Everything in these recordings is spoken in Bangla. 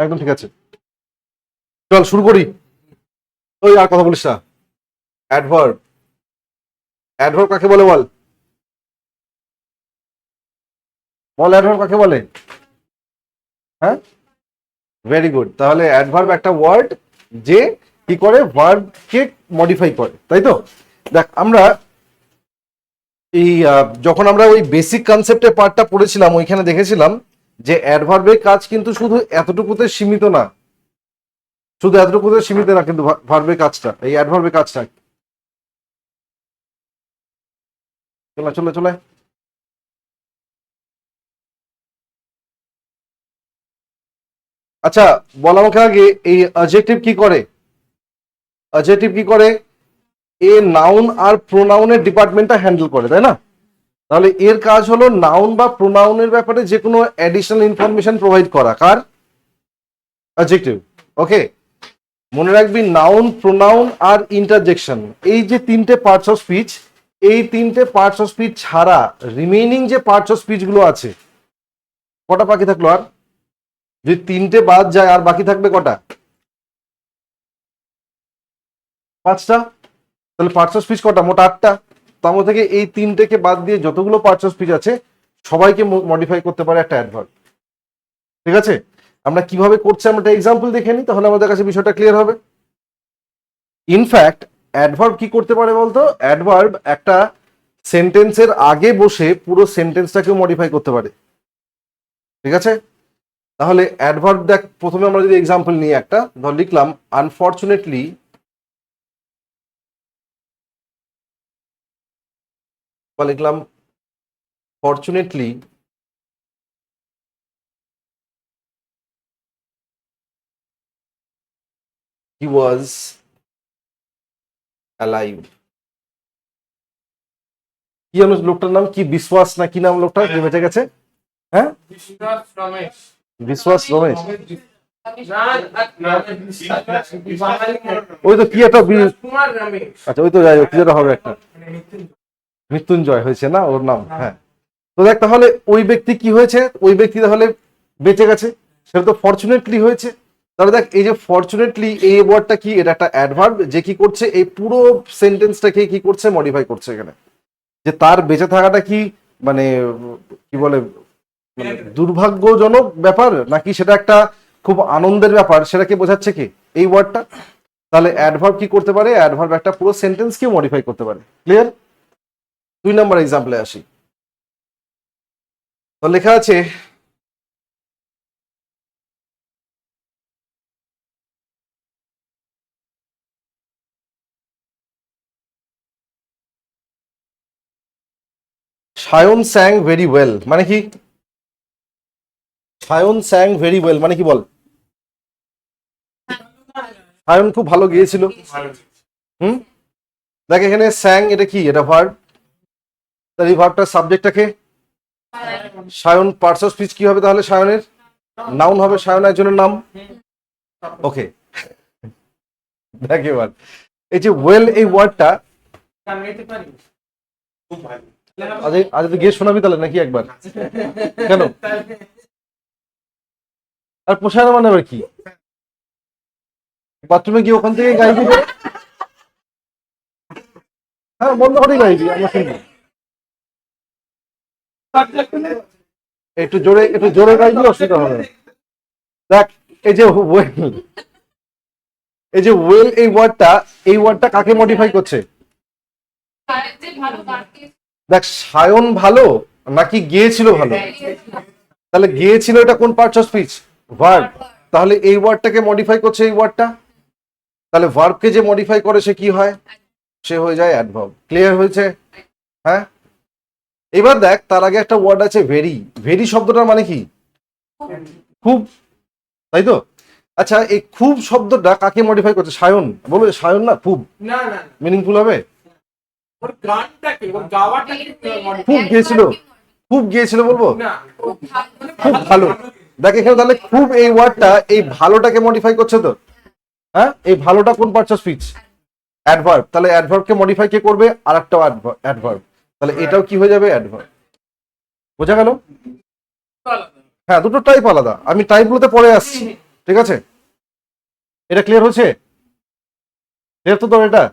একদম ঠিক আছে। চল শুরু করি। ওই আর কথা বলিস না। অ্যাডভার্ব, অ্যাডভার্ব কাকে বলে বল, বল অ্যাডভার্ব কাকে বলে? হ্যাঁ, ভেরি গুড। তাহলে অ্যাডভার্ব একটা ওয়ার্ড যে কি করে, ভার্বকে মডিফাই করে, তাই তো? দেখ আমরা এই যখন আমরা ওই বেসিক কনসেপ্টের পার্টটা পড়েছিলাম ওইখানে দেখেছিলাম যে অ্যাডভার্বের কাজ কিন্তু শুধু এতটুকুতে সীমিত না, শুধু এতটুকুতে সীমিত না, কিন্তু ভার্বের কাজটা, এই অ্যাডভার্বের কাজটা। চলে চলে চলে। আচ্ছা বল আমাকে আগে, এই অ্যাডজেক্টিভ কি করে? অ্যাডজেক্টিভ কি করে? এ নাউন আর প্রোনাউনের ডিপার্টমেন্টটা হ্যান্ডেল করে, তাই না? তাহলে এর কাজ হলো নাউন বা প্রোনাউনের ব্যাপারে যে কোনো অ্যাডিশনাল ইনফরমেশন প্রোভাইড করা। কার? অ্যাডজেক্টিভ। ওকে, মনে রাখবি নাউন, প্রোনাউন আর ইন্টারজেকশন, এই যে তিনটে পার্টস অফ স্পিচ, এই তিনটে পার্টস অফ স্পিচ ছাড়া রিমেইনিং যে পার্টস অফ স্পিচ গুলো আছে, কটা বাকি থাকলো? আর যদি তিনটে বাদ যায় আর বাকি থাকবে কটা? পাঁচটা। তাহলে পার্টস অফ স্পিচ কটা? মোট আটটা। তার মধ্যে থেকে এই তিনটেকে বাদ দিয়ে যতগুলো পার্টস অফ স্পিচ আছে সবাইকে মডিফাই করতে পারে একটা অ্যাডভার্ব। ঠিক আছে, আমরা কিভাবে করছি আমরা একটা এক্সাম্পল দেখে নিই, তাহলে আমাদের কাছে বিষয়টা ক্লিয়ার হবে। ইনফ্যাক্ট অ্যাডভার্ব কি করতে পারে বলতো? অ্যাডভার্ব একটা সেন্টেন্সের আগে বসে পুরো সেন্টেন্সটাকেও মডিফাই করতে পারে। ঠিক আছে, তাহলে অ্যাডভার্ব দেখ, প্রথমে আমরা যদি এক্সাম্পল নিই একটা, ধর লিখলাম আনফরচুনেটলি, বা লিখলাম ফরচুনেটলি হি ওয়াজ অ্যালাইভ। কি জানো লোকটার নাম কি? বিশ্বাস না কি নাম লোকটা যে বেঁচে গেছে? হ্যাঁ, বিশ্বাস রমেশ। ওই তো কি একটা আচ্ছা, ওই তো যাই হোক, কি যেটা হবে একটা মৃত্যুঞ্জয় হয়েছে না ওর নাম? হ্যাঁ। তো দেখ তাহলে ওই ব্যক্তি কি হয়েছে, ওই ব্যক্তি তাহলে বেঁচে গেছে, সেটা তো ফরচুনেটলি হয়েছে। তাহলে দেখ এই যে ফরচুনেটলি এই ওয়ার্ডটা কি, এটা একটা অ্যাডভার্ব যে কি করছে, এই পুরো সেন্টেন্সটাকে কি করছে, মডিফাই করছে। এখানে যে তার বেঁচে থাকাটা কি মানে কি বলে, মানে দুর্ভাগ্যজনক ব্যাপার নাকি সেটা একটা খুব আনন্দের ব্যাপার, সেটাকে বোঝাচ্ছে কি এই ওয়ার্ডটা। তাহলে অ্যাডভার্ব কি করতে পারে? অ্যাডভার্ব একটা পুরো সেন্টেন্সকে মডিফাই করতে পারে। ক্লিয়ার? 2 নম্বর এক্সাম্পলে আসি। তো লেখা আছে সায়ন স্যাং ভেরি ওয়েল, মানে কি? সায়ন স্যাং ভেরি ওয়েল মানে কি বল? সায়ন খুব ভালো গিয়েছিল। হুম, দেখ এখানে স্যাং এটা কি, এটা ভার্ব। তার এই ভার্বটার সাবজেক্টটাকে সায়ন, পার্টস অফ স্পিচ কি হবে তাহলে? সায়নের নাউন হবে, সায়ন একজনের নাম। ওকে, দেখ এবার এই যে ওয়েল এই ওয়ার্ডটা, আজ আজ তুই গিয়ে শোনাবি তাহলে নাকি একবার? কেন? আর পোষায় না মানে আবার কি? বাথরুমে গিয়ে ওখান থেকে গাইবি? হ্যাঁ, বন্ধ করেই গাইবি, আমরা শুনবো। একটু জোরে গাইবি, অসুবিধা হবে না। দেখ এই যে ওয়েল, এই যে ওয়েল এই ওয়ার্ডটা, এই ওয়ার্ডটা কাকে মডিফাই করছে? দেখ সায়ন ভালো নাকি গিয়েছিল ভালো? তাহলে গিয়েছিল এটা কোন পার্টস অফ স্পিচ? ভার্ব। তাহলে এই ওয়ার্ডটাকে মডিফাই করছে এই ওয়ার্ডটা। তাহলে ভার্বকে যে মডিফাই করে সে কি হয়? সে হয়ে যায় অ্যাডভার্ব। ক্লিয়ার হয়েছে? হ্যাঁ, এবার দেখ তার আগে একটা ওয়ার্ড আছে ভেরি। ভেরি শব্দটার মানে কি? খুব, তাই তো? আচ্ছা এই খুব শব্দটা কাকে মডিফাই করছে? সায়ন। বলো সায়ন না খুব মিনিংফুল হবে। খুব গিয়েছিল, খুব গিয়েছিল বলবো, খুব ভালো। দেখ এখানে তাহলে খুব এই ওয়ার্ডটা এই ভালোটাকে মডিফাই করছে তো। হ্যাঁ, এই ভালোটা কোন পার্টস অফ স্পিচ? অ্যাডভার্ব। তাহলে অ্যাডভার্বকে মডিফাই কে করবে? আর একটা অ্যাডভার্ব। তাহলে এটাও কি হয়ে যাবে? অ্যাডভার্ব। বোঝা গেল? হ্যাঁ, দুটো টাইপ আলাদা, আমি টাইপগুলোতে পরে আসছি। ঠিক আছে, এটা ক্লিয়ার হচ্ছে? ক্লিয়ার তো এটা?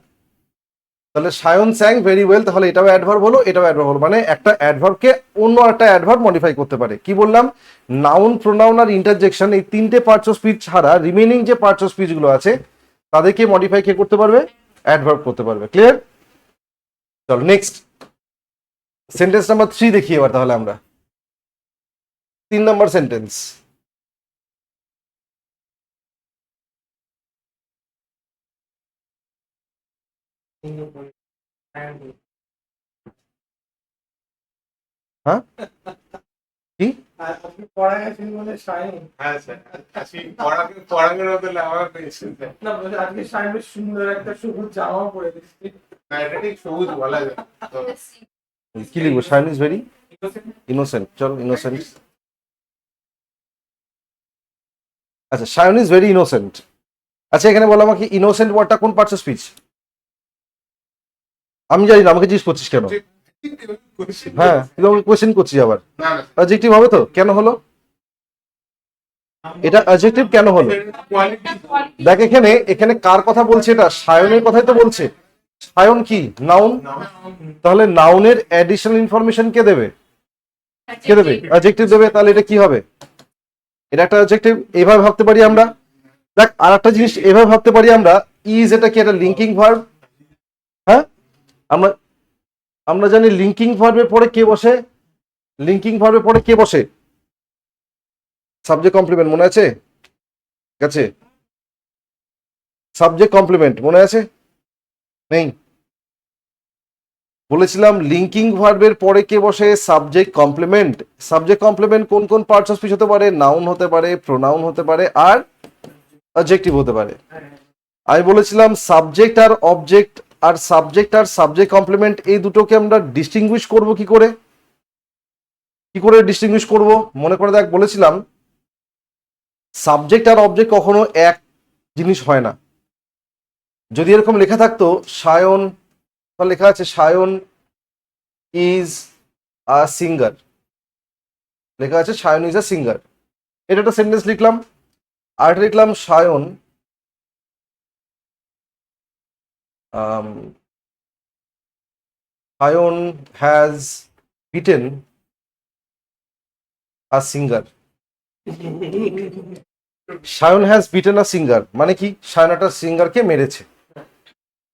তাহলে সায়ন স্যাং ভেরি ওয়েল, তাহলে এটাও অ্যাডভার্ব হলো, এটাও অ্যাডভার্ব হলো, মানে একটা অ্যাডভার্বকে অন্য একটা অ্যাডভার্ব মডিফাই করতে পারে। কি বললাম? নাউন, প্রোনাউন আর ইন্টারজেকশন, এই তিনটে পার্টস অফ স্পিচ ছাড়া রিমেইনিং যে পার্টস অফ স্পিচ গুলো আছে তাদেরকে মডিফাই কে করতে পারবে? অ্যাডভার্ব করতে পারবে। ক্লিয়ার? চলো নেক্সট সেন্টেন্স নাম্বার 3 দেখি এবার তাহলে আমরা। 3 নম্বর সেন্টেন্স। হ্যাঁ কি আপনি পড়া গেছেন বলে শাইন। হ্যাঁ স্যার, আজকে পড়ানোর বদলে আমার পেয়েছেন না, বলে আজকে শাইন বেশ সুন্দর একটা সবুজ জামা পরে দিচ্ছে। না, এটা ঠিক সবুজ বলা যায় তো। কি লিখবো? Shine is very innocent. চলো ইনোসেন্ট। আচ্ছা, শায়ন ইজ ভেরি ইনোসেন্ট। আচ্ছা, এখানে বলো আমাকে ইনোসেন্ট ওয়ার্ডটা কোন পার্টস অফ স্পিচ? আমি জানি না, আমাকে জিজ্ঞেস করছিস কেন? হ্যাঁ, তুই আমাকে কোয়েশ্চেন করছিস আবার। অ্যাডজেক্টিভ হবে তো? কেন হলো এটা অ্যাডজেক্টিভ? কেন হলো? দেখ এখানে এখানে কার কথা বলছে? এটা শায়নের কথাই তো বলছে। শায়ন কি নাউন? তাহলে নাউনের অ্যাডিশনাল ইনফরমেশন কে দেবে? কে দেবে? অ্যাডজেক্টিভ দেবে। তাহলে এটা কি হবে? এটা একটা অ্যাডজেক্টিভ। এইভাবে ভাবতে পারি আমরা। দেখ আর একটা জিনিস এভাবে ভাবতে পারি আমরা, ইজ এটা কি একটা লিঙ্কিং ভার্ব? হ্যাঁ, আমরা আমরা জানি লিঙ্কিং ভার্বের পরে কে বসে? লিঙ্কিং ভার্বের পরে কে বসে? সাবজেক্ট কমপ্লিমেন্ট, মনে আছে? গেছে? সাবজেক্ট কমপ্লিমেন্ট মনে আছে? নেই? বলেছিলাম লিঙ্কিং ভার্বের পরে কে বসে? Subject complement. সাবজেক্ট কমপ্লিমেন্ট কোন কোন পার্টস অফ স্পিচ হতে পারে? নাউন হতে পারে, প্রোনাউন হতে পারে, আর অ্যাডজেক্টিভ হতে পারে। আমি বলেছিলাম সাবজেক্ট আর অবজেক্ট আর সাবজেক্ট কমপ্লিমেন্ট এই দুটোকে আমরা ডিস্টিংগুইশ করব কি করে? কি করে ডিস্টিংগুইশ করব? মনে করে দেখ, বলেছিলাম সাবজেক্ট আর অবজেক্ট কখনো এক জিনিস হয় না। যদি এরকম লেখা থাকতো সায়ন, তাহলে লেখা আছে সায়ন ইজ আ সিঙ্গার, লেখা আছে সায়ন ইজ আ সিঙ্গার। এটা একটা সেন্টেন্স লিখলাম। আর এটা লিখলাম Sayan Sayan has beaten a singer. Sayan has beaten a singer মানে কি? সায়ন একটা সিঙ্গারকে মেরেছে।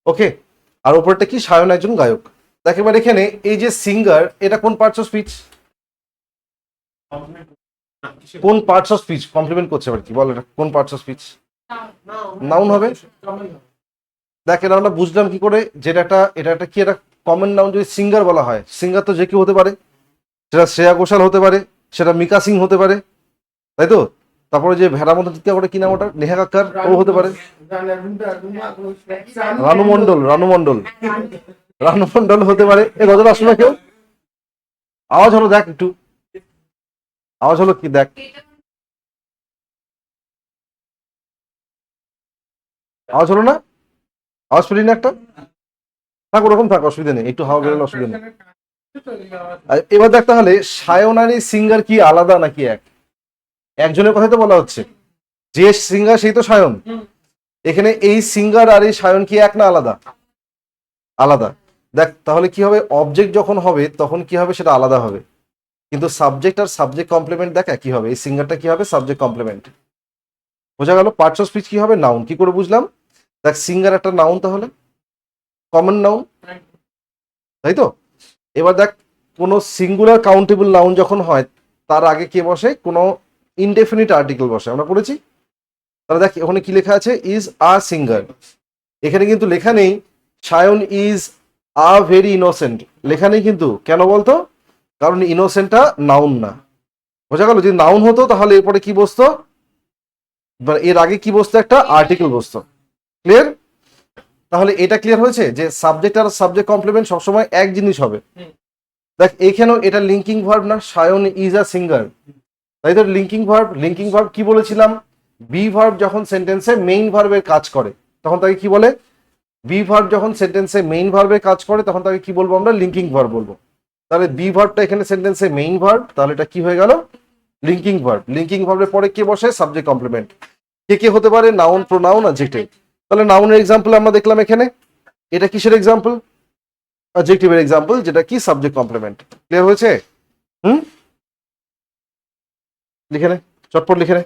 ওকে, আর ওপরটা কি? সায়ন একজন গায়ক। দেখ এবার এখানে এই যে সিঙ্গার, এটা কোন পার্টস অফ স্পিচ? কোন পার্টস অফ স্পিচ কমপ্লিমেন্ট করছে? এবার কি বল, এটা কোন পার্টস অফ স্পিচ? নাউন হবে। দেখ এটা আমরা বুঝলাম কি করে যে এটা একটা কি একটা কমন নাউন। যদি সিঙ্গার বলা হয়, সিঙ্গার তো যে কেউ হতে পারে, সেটা শ্রেয়া ঘোষাল হতে পারে, সেটা মিকা সিং হতে পারে, তাই তো? তারপরে যে ভেড়ার মধ্যে চিৎকার করে কি নাম ওটা? নেহা কাক্কার, ও হতে পারে। রানু মন্ডল হতে পারে। এ গজল আসলো না কেউ? আওয়াজ হলো, দেখ একটু আওয়াজ হলো কি? দেখ আওয়াজ হলো না? আওয়াজ পেলি না একটা? থাক ওরকম থাক, অসুবিধা নেই, একটু হাওয়া বেরোলে অসুবিধা নেই। আর এবার দেখ তাহলে সায়ন আর এই সিঙ্গার কি আলাদা নাকি এক? একজনের কথাই তো বলা হচ্ছে, যে সিঙ্গার সেই তো সায়ন। এখানে এই সিঙ্গার আর এই সায়ন কি এক না আলাদা? আলাদা। দেখ তাহলে কি হবে? অবজেক্ট যখন হবে তখন কি হবে? সেটা আলাদা হবে। কিন্তু সাবজেক্ট আর সাবজেক্ট কমপ্লিমেন্ট দেখ কি হবে? এই সিঙ্গারটা কি হবে? Subject complement. বোঝা গেল? পার্টস অফ স্পিচ কি হবে? নাউন। কি করে বুঝলাম? দেখ সিঙ্গার একটা নাউন, তাহলে কমন নাউন, তাই তো? এবার দেখ কোনো সিঙ্গুলার কাউন্টেবল নাউন যখন হয় তার আগে কে বসে? কোনো ইনডেফিনিট আর্টিকেল বসে, আমরা পড়েছি। তাহলে দেখ ওখানে কি লেখা আছে? Is a singer. এখানে কিন্তু লেখা নেই Sayan is a very innocent, লেখা নেই কিন্তু। কেন বলতো? কারণ ইনোসেন্টটা নাউন না। বোঝা গেল? যদি নাউন হতো তাহলে এরপরে কি বসতো? এর আগে কি বসতো? একটা আর্টিকেল বসতো। ক্লিয়ার? তাহলে এটা ক্লিয়ার হয়েছে যে সাবজেক্ট আর সাবজেক্ট কমপ্লিমেন্ট সবসময় এক জিনিস হবে। দেখ এখানেও এটা লিঙ্কিং ভার্ব না? সায়ন ইজ আ সিঙ্গার, তাই তো? লিঙ্কিং ভার্ব কি বলেছিলাম? বি ভার্ব যখন সেন্টেন্সে মেইন ভার্বের কাজ করে তখন তাকে কি বলে? বি ভার্ব যখন সেন্টেন্সে মেইন ভার্বের কাজ করে তখন তাকে কি বলবো? আমরা লিঙ্কিং ভার্ব বলবো। তাহলে বি ভার্বটা এখানে সেন্টেন্সে মেইন ভার্ব, তাহলে এটা কি হয়ে গেল? Linking verb. লিঙ্কিং ভার্বের পরে কে বসে? Subject complement. কে কে হতে পারে? Noun, pronoun, adjective. তাহলে নাউনের এক্সাম্পল আমরা দেখলাম এখানে, এটা কিসের এক্সাম্পল? অ্যাডজেক্টিভের এক্সাম্পল, যেটা কি সাবজেক্ট কমপ্লিমেন্ট। ক্লিয়ার হয়েছে? হুম, লিখে নে, চটপট লিখে নে।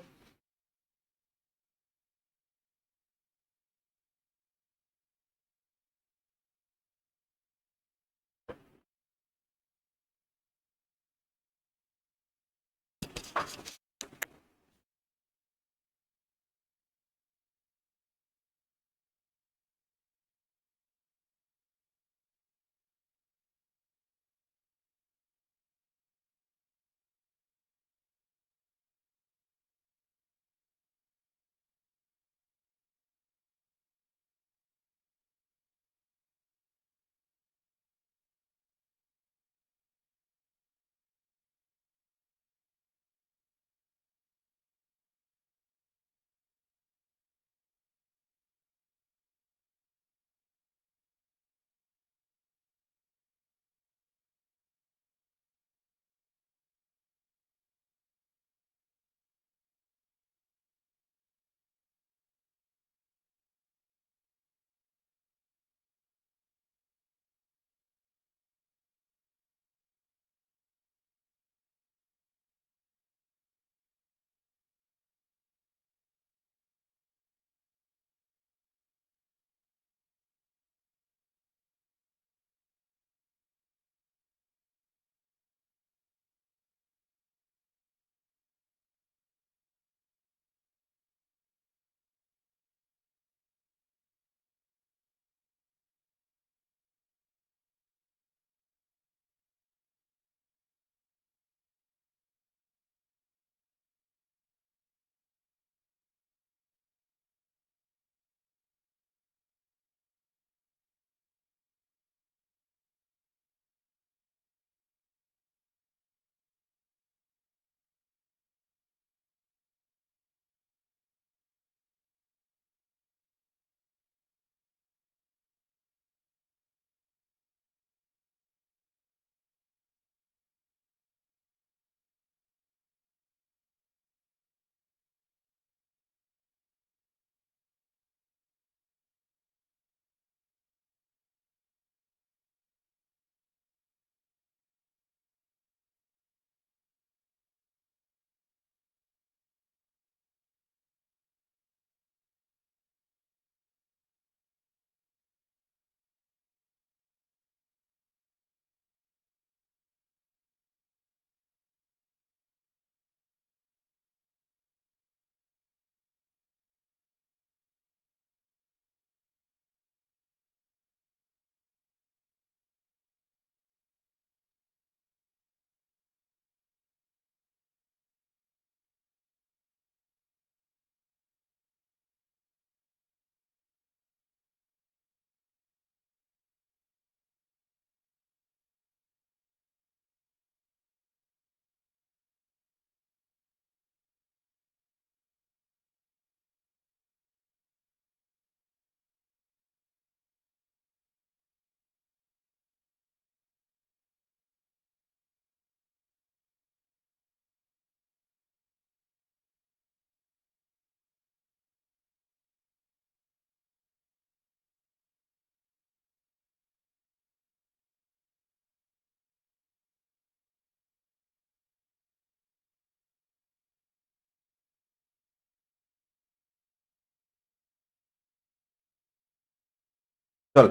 চল,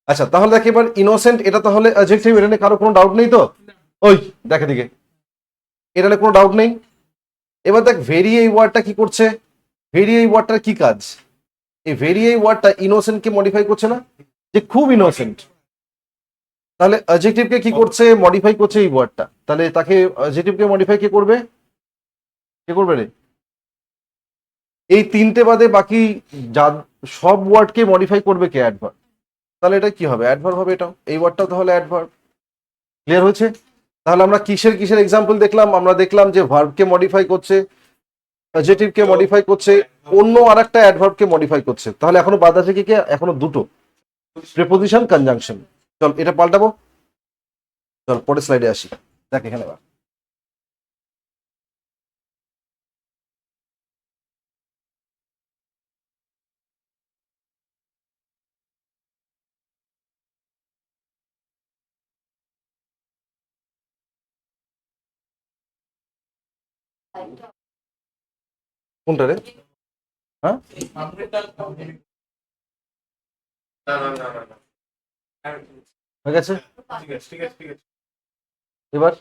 আচ্ছা তাহলে দেখ এবার ইনোসেন্ট, এটা তাহলে অ্যাডজেক্টিভ, এটা নিয়ে কারো কোনো ডাউট নেই তো? ওই দেখে দিকে, এটা নিয়ে কোনো ডাউট নেই। এবার দেখ ভেরি, এই ওয়ার্ডটা কি করছে? ভেরি এই ওয়ার্ডটার কি কাজ? এই ভেরি এই ওয়ার্ডটা ইনোসেন্টকে মডিফাই করছে না, যে খুব ইনোসেন্ট। তাহলে অ্যাডজেক্টিভকে কি করছে? মডিফাই করছে এই ওয়ার্ডটা। তাহলে তাকে অ্যাডজেক্টিভকে মডিফাই কে করবে? কে করবে রে? এই তিনটে বাদে বাকি যা সব ওয়ার্ডকে মডিফাই করবে কে? অ্যাডভার্ব। তাহলে এটা কি হবে? অ্যাডভার্ব হবে এটাও, এই ওয়ার্ডটাও তাহলে অ্যাডভার্ব। ক্লিয়ার হয়েছে? তাহলে আমরা কিসের কিসের এক্সাম্পল দেখলাম? আমরা দেখলাম যে ভার্বকে মডিফাই করছে, অ্যাডজেক্টিভকে মডিফাই করছে, অন্য আরেকটা অ্যাডভার্বকে মডিফাই করছে। তাহলে এখনো বাদ আছে কি কে? এখনো দুটো, প্রিপোজিশন, কনজাংশন। চল এটা পাল্টাবো, চল পরের স্লাইডে আসি। দেখ এখানে কোনটা রে? হ্যাঁ, হয়ে গেছে। এবার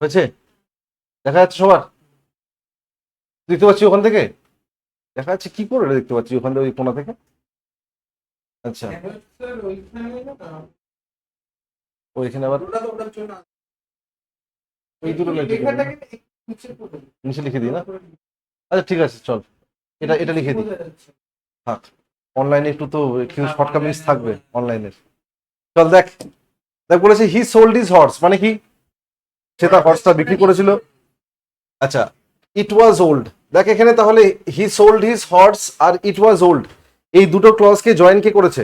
হয়েছে, দেখা যাচ্ছে সবার, দেখতে পাচ্ছি ওখান থেকে, দেখা যাচ্ছে কি করে রে দেখতে পাচ্ছি ওখান থেকে, ওই কোণা থেকে? আচ্ছা, ওইখানে আবার এই দুটো নিচে লিখে দিই না? আচ্ছা ঠিক আছে, চল এটা এটা লিখে দিই, থাক। অনলাইনে একটু তো কিছু শর্টকামিজ থাকবে অনলাইনের। চল দেখ, দেখ বলেছে হি সোল্ড হিজ হর্স, মানে কি? সে তার হর্সটা বিক্রি করেছিল। আচ্ছা, ইট ওয়াজ ওল্ড, দেখ এখানে তাহলে হি সোল্ড হিজ হর্স আর ইট ওয়াজ ওল্ড, এই দুটো ক্লজকে জয়েন কে করেছে?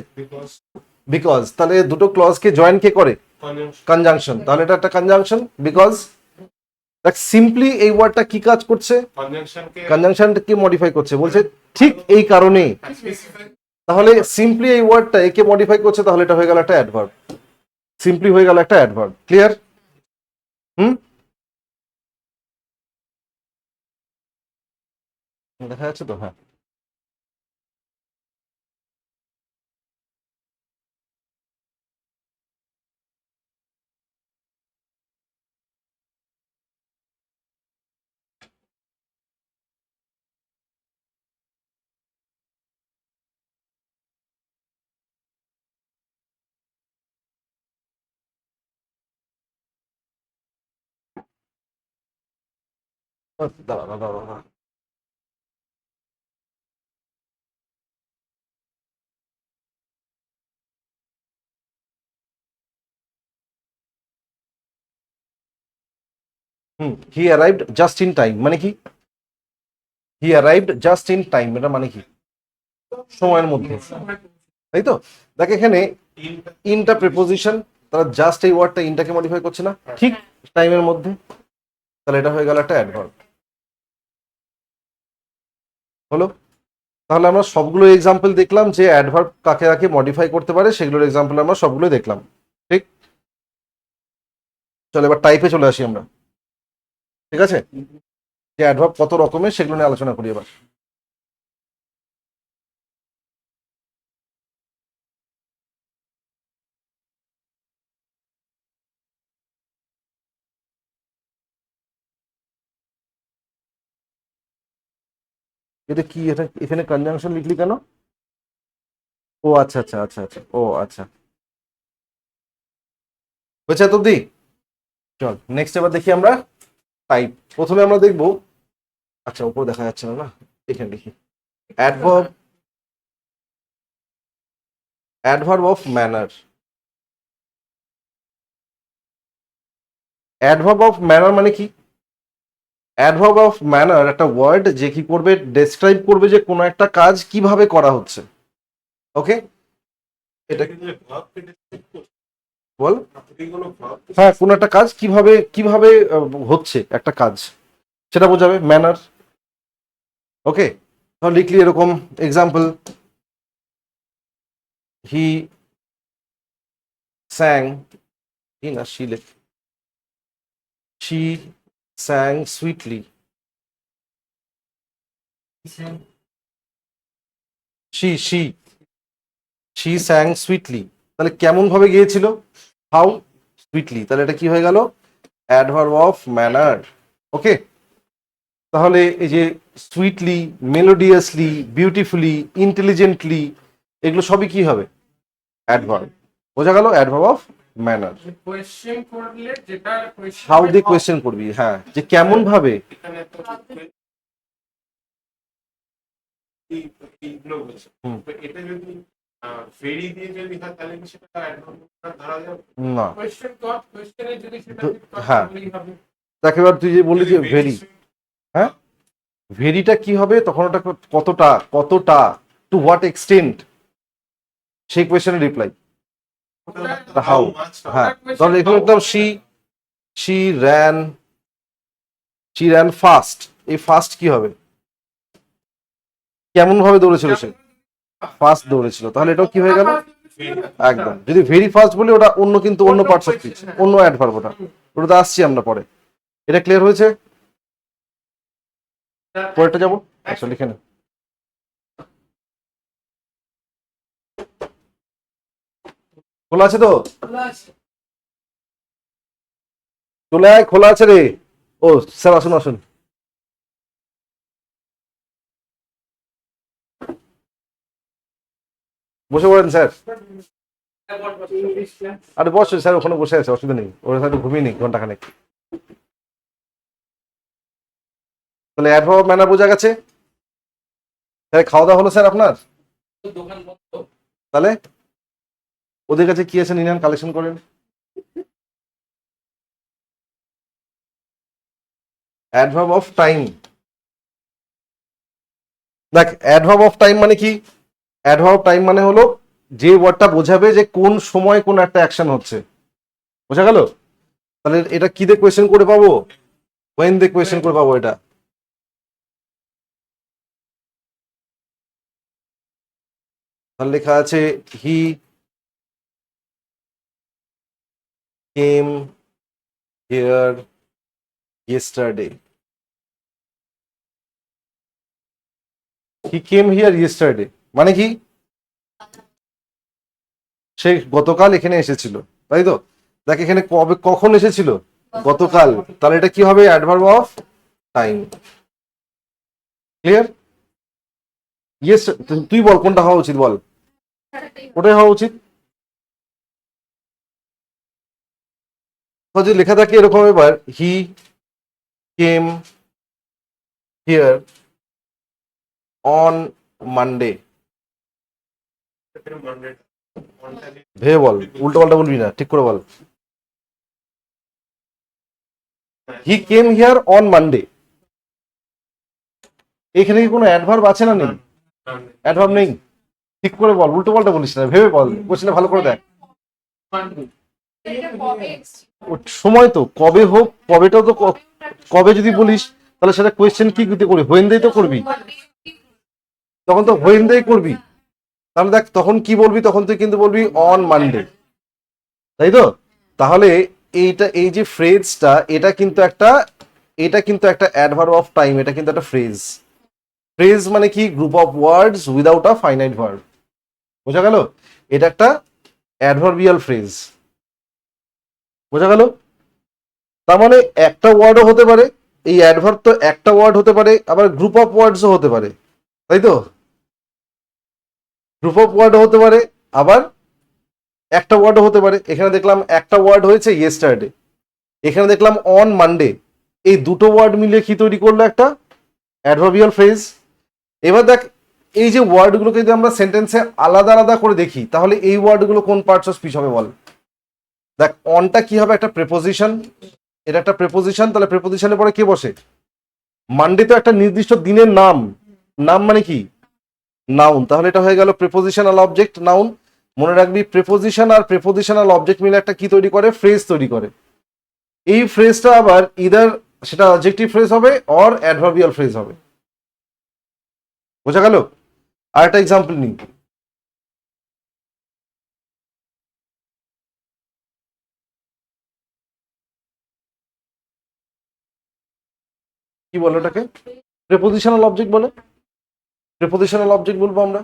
বিকজ। তাহলে দুটো ক্লজকে জয়েন কে করে? কনজাংশন। তাহলে এটা একটা কনজাংশন, বিকজ। দেখ সিম্পলি এই ওয়ার্ডটা কি কাজ করছে? কনজাংশনকে মডিফাই করছে, বলছে ঠিক এই কারণে। তাহলে সিম্পলি এই ওয়ার্ডটা একে মডিফাই করছে, তাহলে এটা হয়ে গেল একটা অ্যাডভার্ব, সিম্পলি হয়ে গেল একটা অ্যাডভার্ব। ক্লিয়ার? হুম, দেখা যাচ্ছে তো? হ্যাঁ, দাঁড়া দাঁড়া দাঁড়া। হি অ্যারাইভড জাস্ট ইন টাইম মানে কি? হি অ্যারাইভড জাস্ট ইন টাইম এটা মানে কি? সময়ের মধ্যে, তাই তো? দেখ এখানে ইনটা প্রিপোজিশন, তারা জাস্ট এই ওয়ার্ডটা ইনটাকে মডিফাই করছে না, ঠিক টাইমের মধ্যে, তাহলে এটা হয়ে গেল একটা অ্যাডভার্ব। হলো? তাহলে আমরা সবগুলো এক্সাম্পল দেখলাম যে অ্যাডভার্ব কাকে কাকে মডিফাই করতে পারে, সেগুলোর এক্সাম্পল আমরা সবগুলো দেখলাম, ঠিক? চলো এবার টাইপে চলে আসি আমরা, ঠিক আছে? যে অ্যাডভার্ব কত রকমের সেগুলো নিয়ে আলোচনা করি এবার। এটা কি, এটা এখানে কনজাংশন লিখলি কেন? ও আচ্ছা আচ্ছা আচ্ছা আচ্ছা, ও আচ্ছা, হয়েছে এত অব্দি? চল নেক্সট এবার দেখি আমরা টাইপ। প্রথমে আমরা দেখবো, আচ্ছা উপর দেখা যাচ্ছে না, না এখানে লিখি, adverb, adverb of manner. Adverb of manner মানে কি? অ্যাডভার্ব অফ ম্যানার একটা ওয়ার্ড যে কি করবে, ডেসক্রাইব করবে যে কোনো একটা কাজ কিভাবে করা হচ্ছে। ওকে, এটা বল। হ্যাঁ, কোনো একটা কাজ কিভাবে কিভাবে হচ্ছে একটা কাজ, সেটা বোঝাবে ম্যানার। ওকে, তাহলে লিখলি এরকম এক্সাম্পল, হি স্যাং, হি না শি লেখ, she স্যাং sweetly, she she she স্যাং sweetly, তাহলে কেমন ভাবে গিয়েছিল? হাউ সুইটলি, তাহলে এটা কি হয়ে গেল? Adverb of manner. ওকে, তাহলে এই যে সুইটলি, মেলোডিয়াসলি, বিউটিফুলি, ইন্টেলিজেন্টলি, এগুলো সবই কি হবে? অ্যাডভার্ব। বোঝা গেল? Adverb of manner. কোয়েশ্চেন করলে যেটা হাউ দিয়ে কোয়েশ্চেন করবি, হ্যাঁ, যে কেমন ভাবে। এখানে তো এইগুলো বলছে, তো এটা যদি ভেরি দিয়ে যদি হয় তাহলে কি সেটা অ্যাডভার্ব ধরা যাবে না, কোয়েশ্চেন কট কোয়েশ্চেনে যদি সেটা হ্যাঁ, বলি হবে তাকে এবার তুই যে বললি যে ভেরি, হ্যাঁ, ভেরিটা কি হবে তখন? ওটা কতটা, কতটা, টু হোয়াট এক্সটেন্ট, সেই কোয়েশ্চেনের রিপ্লাই হাউ। হ্যাঁ, ধর এখানে একদম she ran, she ran fast, এই ফাস্ট কি হবে? কেমন ভাবে দৌড়েছিল সে? ফাস্ট দৌড়েছিল, তাহলে এটাও কি হয়ে গেল? একদম। যদি ভেরি ফাস্ট বলি ওটা অন্য, কিন্তু অন্য পার্টস অফ স্পিচ, অন্য অ্যাডভার্ব ওটা, ওটাতে আসছি আমরা পরে। এটা ক্লিয়ার হয়েছে? পরেরটা যাবো, আচ্ছা লিখে নে। খোলা আছে তো? চলে আয়, খোলা আছে রে। ও স্যার আসুন আসুন। বসে পড়েন স্যার। আরে বসে স্যার, ওখানে বসে আছে, অসুবিধা নেই, ওরা সাথে ঘুমিয়ে নেই ঘন্টা খানেক। তাহলে অ্যাডভার্ব ম্যানার বোঝা গেছে। স্যার খাওয়া দাওয়া হলো স্যার আপনার? তাহলে ওদের কাছে কি আছে নিন, কালেকশন করেন। Adverb of time. দেখ অ্যাডভার্ব অফ টাইম মানে কি? অ্যাডভার্ব টাইম মানে হলো যে ওয়ার্ডটা বোঝাবে যে কোন সময় কোন একটা অ্যাকশন হচ্ছে। বোঝা গেল? তাহলে এটা কি দিয়ে কোয়েশ্চেন করে পাবো? ওয়েন দিয়ে কোয়েশ্চেন করে পাবো এটা। তাহলে লেখা আছে he came here yesterday. He came here yesterday মানে কি? সে গতকাল এখানে এসেছিল, তাই তো? দেখ এখানে কবে কখন এসেছিল? গতকাল। তাহলে এটা কি হবে? Adverb of time. Clear? Yes, তুই বল কোনটা হওয়া উচিত, বল। ওটাই হওয়া উচিত। যদি লেখা থাকে এরকম, এবার হি কেম হিয়ার অন মানডে, ভেবে বল, উল্টো পাল্টা বলবি না, ঠিক করে বল। হি কেম হিয়ার অন মানডে, এখানে কি কোনো অ্যাডভার্ব আছে না নেই? অ্যাডভার্ব নেই। ঠিক করে বল, উল্টো পাল্টা বলিস না, ভেবে বল, কোশ্চেনটা ভালো করে দেখ। সময় তো কবে হোক, কবেটাও তো কবে যদি বলিস তাহলে সেটা কোয়েশ্চেন কি দিতে করবি? হোয়েন দিয়ে তো করবি, তখন তো হোয়েন দিয়ে করবি। তাহলে দেখ তখন কি বলবি? তখন তুই কিন্তু বলবি অন মানডে, তাই তো? তাহলে এইটা, এই যে ফ্রেজটা, এটা কিন্তু একটা অ্যাডভার্ব অফ টাইম, এটা কিন্তু একটা ফ্রেজ। ফ্রেজ মানে কি? Group of words without a finite verb. বোঝা গেল? এটা একটা অ্যাডভার্বিয়াল ফ্রেজ। বোঝা গেল? তার মানে একটা ওয়ার্ডও হতে পারে, এই অ্যাডভার্ব তো একটা ওয়ার্ড হতে পারে, আবার গ্রুপ অফ ওয়ার্ডসও হতে পারে, তাই তো? গ্রুপ অফ ওয়ার্ডও হতে পারে, আবার একটা ওয়ার্ডও হতে পারে। এখানে দেখলাম একটা ওয়ার্ড হয়েছে ইয়েস্টারডে, এখানে দেখলাম অন মানডে। এই দুটো ওয়ার্ড মিলিয়ে কি তৈরি করলো? একটা অ্যাডভার্বিয়াল ফ্রেজ। এবার দেখ এই যে ওয়ার্ডগুলোকে যদি আমরা সেন্টেন্সে আলাদা আলাদা করে দেখি, তাহলে এই ওয়ার্ডগুলো কোন পার্টস অফ স্পিচ হবে বল? দেখ অনটা কি হবে? একটা প্রেপোজিশন, এটা একটা প্রেপোজিশন। তাহলে প্রেপোজিশনের পরে কে বসে? মানডে তো একটা নির্দিষ্ট দিনের নাম, নাম মানে কি? নাউন। তাহলে এটা হয়ে গেল প্রেপোজিশনাল অবজেক্ট, নাউন। মনে রাখবি প্রেপোজিশন আর প্রেপোজিশনাল অবজেক্ট মিলে একটা কি তৈরি করে? ফ্রেজ তৈরি করে। এই ফ্রেজটা আবার ইদার সেটা অবজেক্টিভ ফ্রেজ হবে অর অ্যাডভার্বিয়াল ফ্রেজ হবে। বোঝা গেল? আর একটা এক্সাম্পল নিই। কি বলে ওটাকে? প্রেপোজিশনাল অবজেক্ট বলে, প্রেপোজিশনাল অবজেক্ট বলবো আমরা।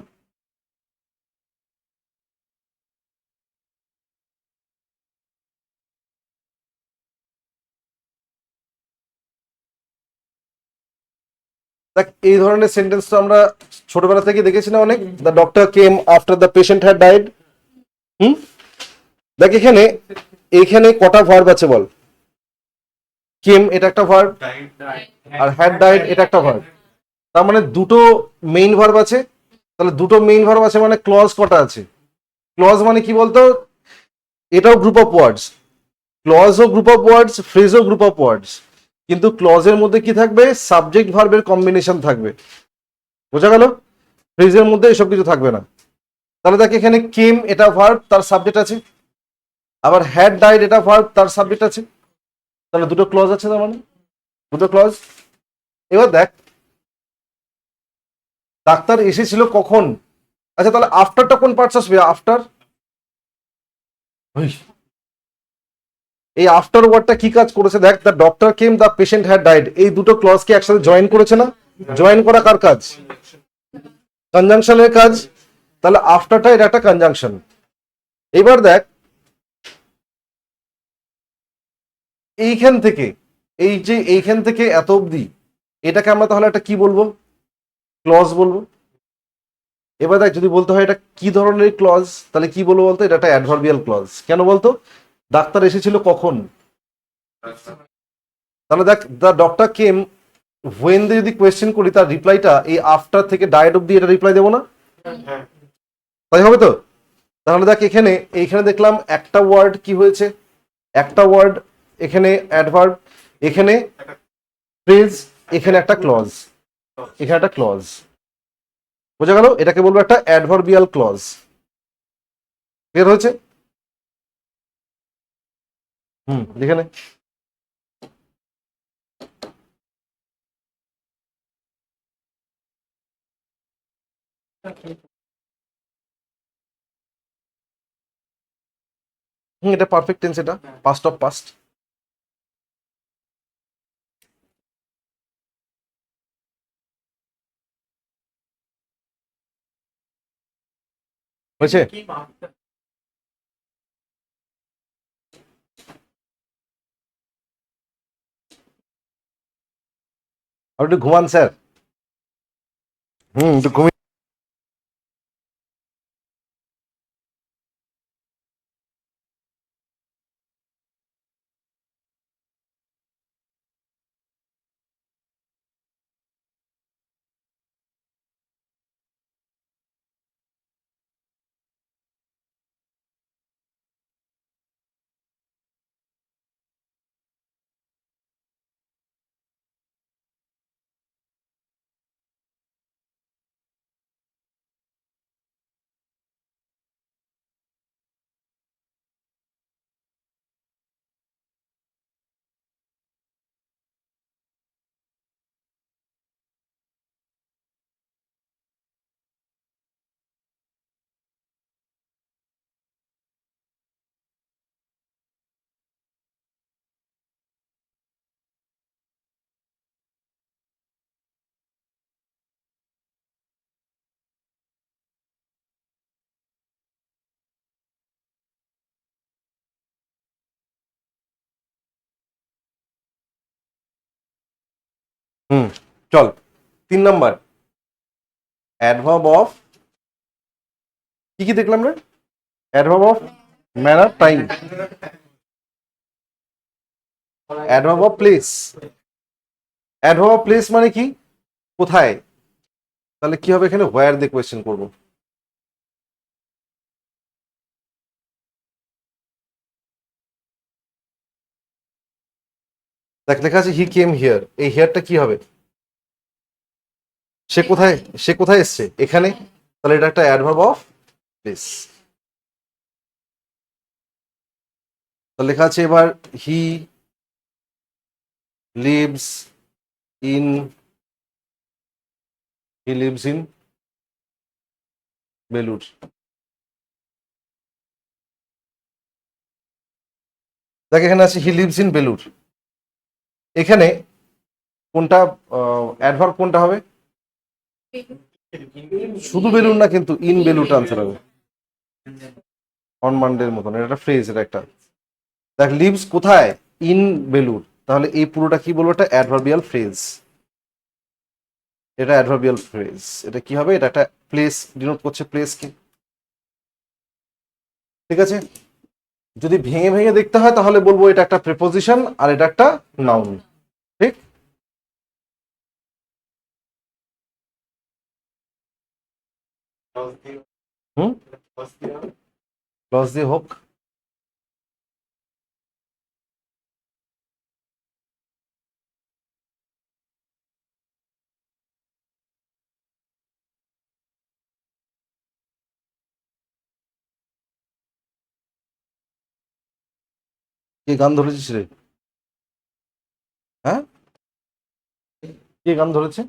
দেখ এই ধরনের সেন্টেন্স তো আমরা ছোটবেলা থেকে দেখেছি না অনেক। The doctor came after the patient had died. দেখ এখানে, এইখানে কটা ভার্ব আছে বল? কেম এটা একটা ভার্ব, আর হ্যাড ডাইড এটা একটা ভার্ব। তার মানে দুটো মেইন ভার্ব আছে। তাহলে দুটো মেইন ভার্ব আছে মানে ক্লজ কটা আছে? ক্লজ মানে কি বলতো? এটাও গ্রুপ অফ ওয়ার্ডস, ক্লজও গ্রুপ অফ ওয়ার্ডস, ফ্রেজও গ্রুপ অফ ওয়ার্ডস। কিন্তু ক্লজের মধ্যে কি থাকবে? সাবজেক্ট ভার্বের কম্বিনেশন থাকবে। বোঝা গেল? ফ্রেজের মধ্যে এসব কিছু থাকবে না। তাহলে দেখ এখানে কেম এটা ভার্ব, তার সাবজেক্ট আছে, আবার হ্যাড ডাইড এটা ভার্ব, তার সাবজেক্ট আছে। তাহলে দুটো ক্লজ আছে, তার মানে দুটো ক্লজ। এবার দেখ ডাক্তার এসেছিল কখন? আচ্ছা তাহলে আফটারটা কোন পার্টস আসবে? আফটার ওই, এই আফটার ওয়ার্ডটা কি কাজ করেছে দেখ, the doctor came the patient had died, এই দুটো ক্লজকে একসাথে জয়েন করেছে না? জয়েন করা কার কাজ? কনজাংশনের কাজ। তাহলে আফটারটা এটা একটা কনজাংশন। এবার দেখ এইখান থেকে, এই যে এইখান থেকে এত অবধি, এটাকে আমরা তাহলে একটা কি বলবো? ক্লজ বলবো। এবার দেখ যদি বলতে হয় এটা কি ধরনের ক্লজ, তাহলে কি বলবো বলতো? এটা একটা অ্যাডভার্বিয়াল ক্লজ। কেন বলতো? ডাক্তার এসেছিল কখন? তাহলে দেখ দ্য ডক্টর কেম হোয়েন দিয়ে যদি কোয়েশ্চেন করি, তার রিপ্লাইটা এই আফটার থেকে ডায়েট অব্দি এটা রিপ্লাই দেবো না? তাই হবে তো? তাহলে দেখ এখানে, এইখানে দেখলাম একটা ওয়ার্ড কি হয়েছে, একটা ওয়ার্ড এখানে অ্যাডভার্ব, এখানে ফ্রেজ, এখানে একটা ক্লজ, এখানে একটা ক্লজ। বোঝা গেল? এটাকে বলবো একটা অ্যাডভার্বিয়াল ক্লজ। ক্লিয়ার হয়েছে? লিখে নে। এটা পারফেক্ট টেন্স, এটা পাস্ট অফ পাস্ট। হয়েছে? আর একটু ঘুমান স্যার। একটু ঘুমিয়ে। চল 3 নাম্বার, অ্যাডভার্ব অফ কি কি দেখলাম রে? Adverb of manner, time, adverb of place. Adverb of place মানে কি? কোথায়? তাহলে কি হবে? এখানে হোয়ার দিয়ে কোয়েশ্চেন করবো। দেখ লেখা আছে হি কেম হিয়ার, এই হিয়ারটা কি হবে? সে কোথায়, সে কোথায় এসছে? এখানে। তাহলে এটা একটা অ্যাডভার্ব অফ প্লেস। তাহলে লেখা আছে এবার he lives in, he lives in Belur. দেখ এখানে আছে হি লিভস ইন বেলুর। এখানে কোনটা অ্যাডভার্ব, কোনটা হবে? শুধু বেলুর না, কিন্তু ইন বেলুরটা আনসার হবে। অন মানডের মতন, এটা একটা ফ্রেজ, এটা একটা। দেখ লিভস কোথায়? ইন বেলুর। তাহলে এই পুরোটা কি বলবো? একটা অ্যাডভার্বিয়াল ফ্রেজ। এটা অ্যাডভার্বিয়াল ফ্রেজ। এটা কি হবে? এটা একটা প্লেস ডিনোট করছে, প্লেসকে। ঠিক আছে? যদি ভেঙে ভেঙে দেখতে হয় তাহলে বলবো এটা একটা প্রিপোজিশন আর এটা একটা নাউন। ঠিক? হুম, ক্লজ দিয়ে হোক। কে গান ধরেছিস রে? হ্যাঁ, কে গান ধরেছে?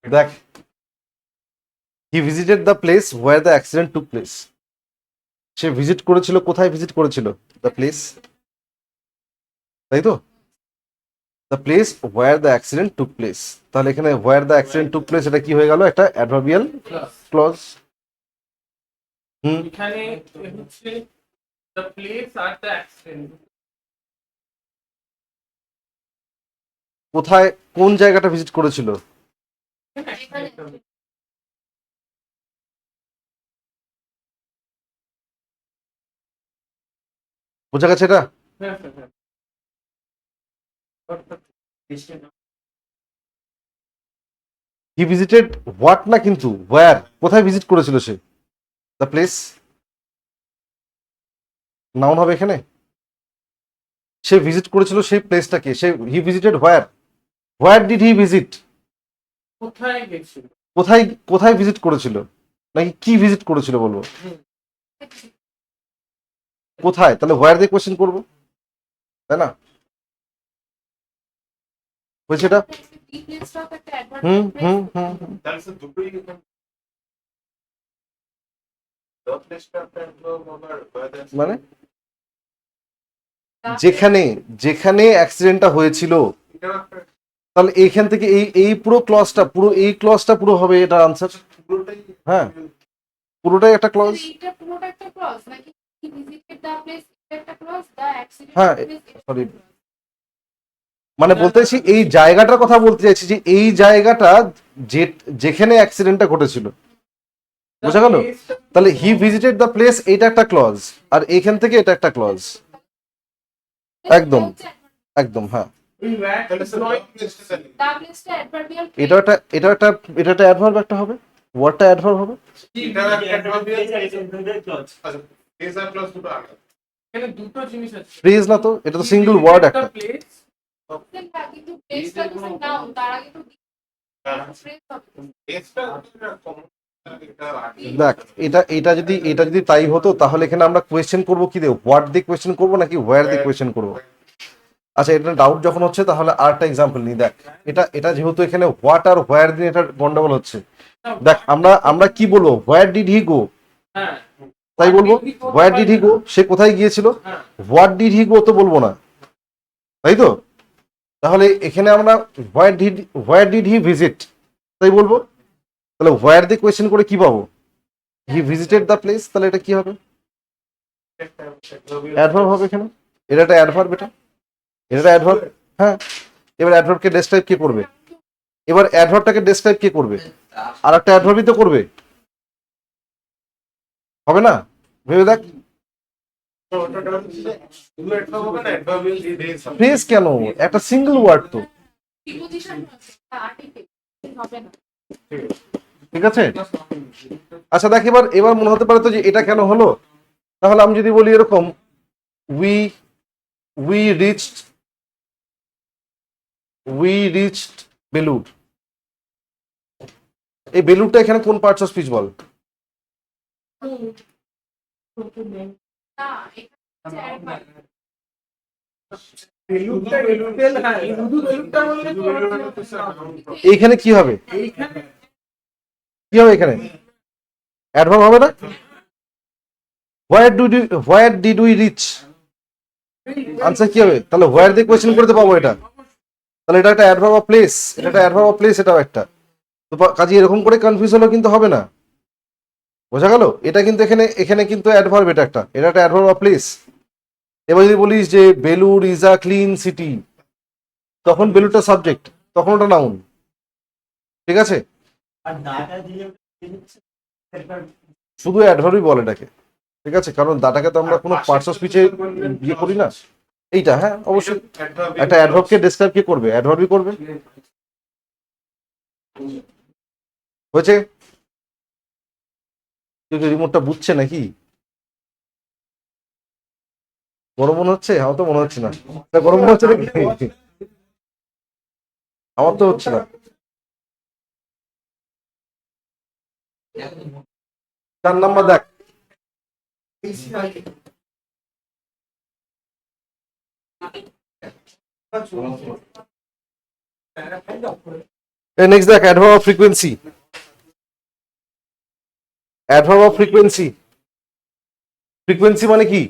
দেখ he visited the place where the accident took place. সে ভিজিট করেছিল, কোথায় ভিজিট করেছিল? দ্য প্লেস, তাই তো? The place where the accident took place. তাহলে এখানে where the accident took place এটা কি হয়ে গেল? একটা অ্যাডভার্বিয়াল ক্লজ। এখানে হচ্ছে the place at the accident. কোথায়, কোন জায়গাটা ভিজিট করেছিল? বোঝা গেছে এটা? হি ভিজিটেড হোয়াট না, কিন্তু ওয়্যার, কোথায় ভিজিট করেছিল সে? দ্য প্লেস নাউন হবে এখানে। সে ভিজিট করেছিল সেই প্লেসটাকে, সে he visited where, where did he visit? কোথায় গেছিল? কোথায়, কোথায় ভিজিট করেছিল নাকি কি ভিজিট করেছিল বলবো? কোথায়, তাহলে হোয়্যার দিয়ে কোয়েশ্চেন করবো, তাই না? হয়েছে এটা? হুম হুম হুম হুম। তাহলে স্যার দুটোই মানে যেখানে, যেখানে অ্যাক্সিডেন্টটা হয়েছিল, তাহলে এইখান থেকে এই এই পুরো ক্লজটা, পুরো এই ক্লজটা পুরো হবে এটা আনসার। হ্যাঁ, পুরোটাই একটা ক্লজ। এটা পুরোটা একটা ক্লজ নাকি he visited the place এটা একটা ক্লজ the accident হ্যাঁ, place এটা সরি, একটা clause? মানে বলতে চাইছি এই জায়গাটার কথা বলতে চাইছি, যে এই জায়গাটা যে যেখানে অ্যাক্সিডেন্টটা ঘটেছিল, বোঝা গেল? তাহলে হি ভিজিটেড দ্য প্লেস এটা একটা ক্লজ, আর এইখান থেকে এটা একটা ক্লজ। একদম, একদম, হ্যাঁ। তাহলে স্যার the place টা adverbial phrase। এটা একটা, এটা একটা, এটা একটা অ্যাডভার্ব একটা হবে, ওয়ার্ডটা অ্যাডভার্ব হবে। এখানে দুটো জিনিস আছে। ফ্রেজ না তো, এটা তো সিঙ্গেল ওয়ার্ড একটা। Place, কিন্তু place টা তো নাউন, তার আগে তো phrase হবে। দেখ, এটা এটা যদি, এটা যদি তাই হতো তাহলে এখানে আমরা কোয়েশ্চেন করবো কি দিয়ে? হোয়াট দিয়ে কোয়েশ্চেন করবো নাকি ওয়্যার দিয়ে কোয়েশ্চেন করবো? আচ্ছা, এটা ডাউট যখন হচ্ছে তাহলে আরেকটা এক্সাম্পল নিই। দেখ, এটা এটা যেহেতু এখানে হোয়াট আর ওয়্যার দিয়ে এটা গন্ডগোল হচ্ছে। দেখ, আমরা আমরা কি বলবো? হোয়ার ডিড হি গো, হ্যাঁ তাই বলবো। হোয়ার ডিড হি গো, সে কোথায় গিয়েছিল। হ্যাঁ হোয়াট ডিড হি গো তো বলবো না, তাই তো? তাহলে এখানে আমরা হোয়ার ডিড হি ভিজিট, তাই বলবো। তাহলে হোয়ার দিয়ে কোয়েশ্চেন করে কি পাবো? হি ভিজিটেড দ্য প্লেস। তাহলে এটা কি হবে? অ্যাডভার্ব হবে এখানে। এটা একটা অ্যাডভার্ব, এটা অ্যাডভার্ব। হ্যাঁ, এবার অ্যাডভার্বকে ডেসক্রাইব কে করবে? এবার অ্যাডভার্বটাকে ডেসক্রাইব কে করবে? আর একটা অ্যাডভার্বই তো করবে, হবে না? ভেবে দেখ। ফ্রেজ কেন? একটা সিঙ্গেল ওয়ার্ড তো, preposition আছে আর্টিকেল হবে না। ঠিক আছে? আচ্ছা দেখ, এবার এবার মনে হতে পারে তো যে এটা কেন হলো। তাহলে আমি যদি বলি এরকম, we we reached, we reached Belur. এই বেলুরটা এখানে কোন পার্টস অফ স্পিচ বল? না এটা adverb। বেলুনটা বেলুন, হ্যাঁ শুধু বেলুনটা বললে তো এইখানে কি হবে? এইখানে কি হবে এখানে? অ্যাডভার্ব হবে না? Where did we reach, answer কি হবে? তাহলে হোয়ার দিয়ে কোয়েশ্চেন করতে পাবো এটা। তাহলে এটা একটা অ্যাডভার্ব অফ প্লেস, এটা একটা অ্যাডভার্ব অফ প্লেস, এটাও একটা। তো কাজে এরকম করে কনফিউজ হলেও কিন্তু হবে না, বোঝা গেল? এটা কিন্তু এখানে, এখানে কিন্তু অ্যাডভার্ব, এটা একটা, এটা একটা অ্যাডভার্ব অফ প্লেস। এবার যদি বলিস যে Belur is a clean city, তখন বেলুরটা সাবজেক্ট, তখন ওটা নাউন, ঠিক আছে? শুধু অ্যাডভার্বই বলে এটাকে, ঠিক আছে? কারণ দাটাকে তো আমরা কোনো পার্টস অফ স্পিচে ইয়ে করি না। এইটা হ্যাঁ, অবশ্যই একটা অ্যাডভার্বকে ডেসক্রাইব কে করবে? অ্যাডভার্বই করবে। হয়েছে? কেউ রিমোটটা বুঝছে নাকি? গরম মনে হচ্ছে? আমার তো মনে হচ্ছে না। তা গরম মনে হচ্ছে নাকি? আমার তো হচ্ছে না। 4 নাম্বার দেখ, নেক্সট দেখ, adverb of frequency. Adverb of frequency. Frequency মানে কি?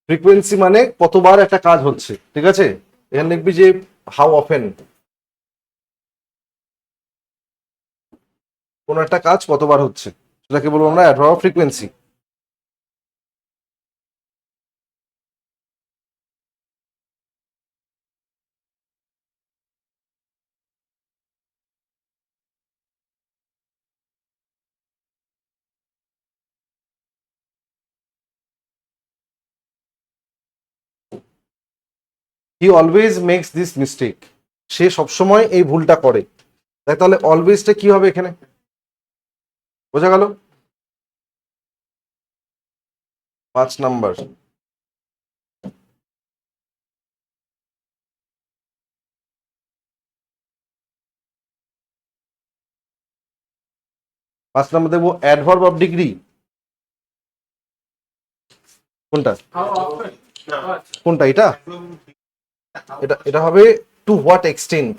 ফ্রিকোয়েন্সি মানে কতবার একটা কাজ হচ্ছে, ঠিক আছে? এখানে লিখবি যে হাউ অফেন, কোন একটা কাজ কতবার হচ্ছে, সেটাকে বলবো আমরা adverb of frequency. He always makes this mistake, সে সবসময় এই ভুলটা করে। দেখ তাহলে অলওয়েজটা কি হবে এখানে, বোঝা গেল? 5 নাম্বার, দেখবো অ্যাডভার্ব অফ ডিগ্রি। কোনটা How often? কোনটা এটা? এটা এটা হবে to what extent,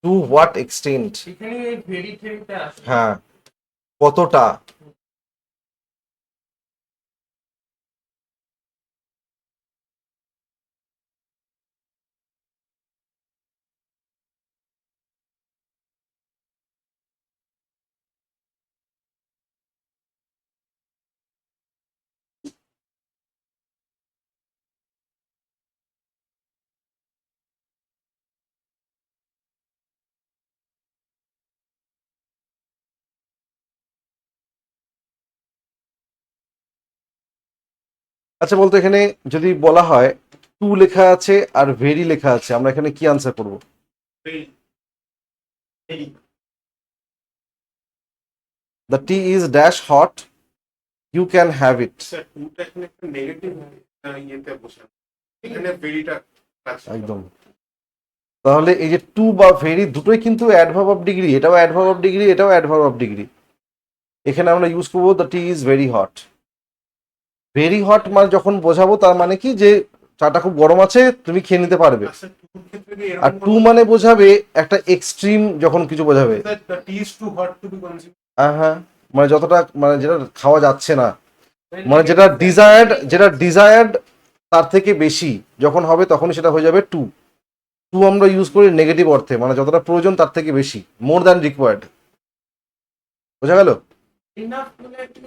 to what extent, এখানে এই ভেরি থিংটা আসে। হ্যাঁ কতটা। আচ্ছা বলতো, এখানে যদি বলা হয় টু লেখা আছে আর ভেরি লেখা আছে, আমরা এখানে কি আনসার করব? Very, very. The tea is dash hot, you can have it. Sir টুটা এখানে একটা নেগেটিভ ইয়েতে বসে, এখানে ভেরিটা আছে। একদম। তাহলে এই যে টু বা ভেরি দুটোই কিন্তু অ্যাডভার্ব অফ ডিগ্রি, এটাও অ্যাডভার্ব অফ ডিগ্রি, এটাও অ্যাডভার্ব অফ ডিগ্রি। এখানে আমরা ইউজ করবো the tea is very hot. Very hot মানে যখন বোঝাবো তার মানে কি যে চাটা খুব গরম আছে, তুমি খেয়ে নিতে পারবে। আচ্ছা টুর ক্ষেত্রে কি আর এরকম টু মানে বোঝাবে একটা এক্সট্রিম, যখন কিছু বোঝাবে। The tea is too hot to be consumed, হ্যাঁ হ্যাঁ, মানে যতটা, মানে যেটা খাওয়া যাচ্ছে না, মানে যেটা ডিজায়ার্ড তার থেকে বেশি যখন হবে তখনই সেটা হয়ে যাবে টু। টু আমরা ইউজ করি নেগেটিভ অর্থে, মানে যতটা প্রয়োজন তার থেকে বেশি, মোর দ্যান রিকোয়ার্ড। বোঝা গেল? ইনাফ মানে একটা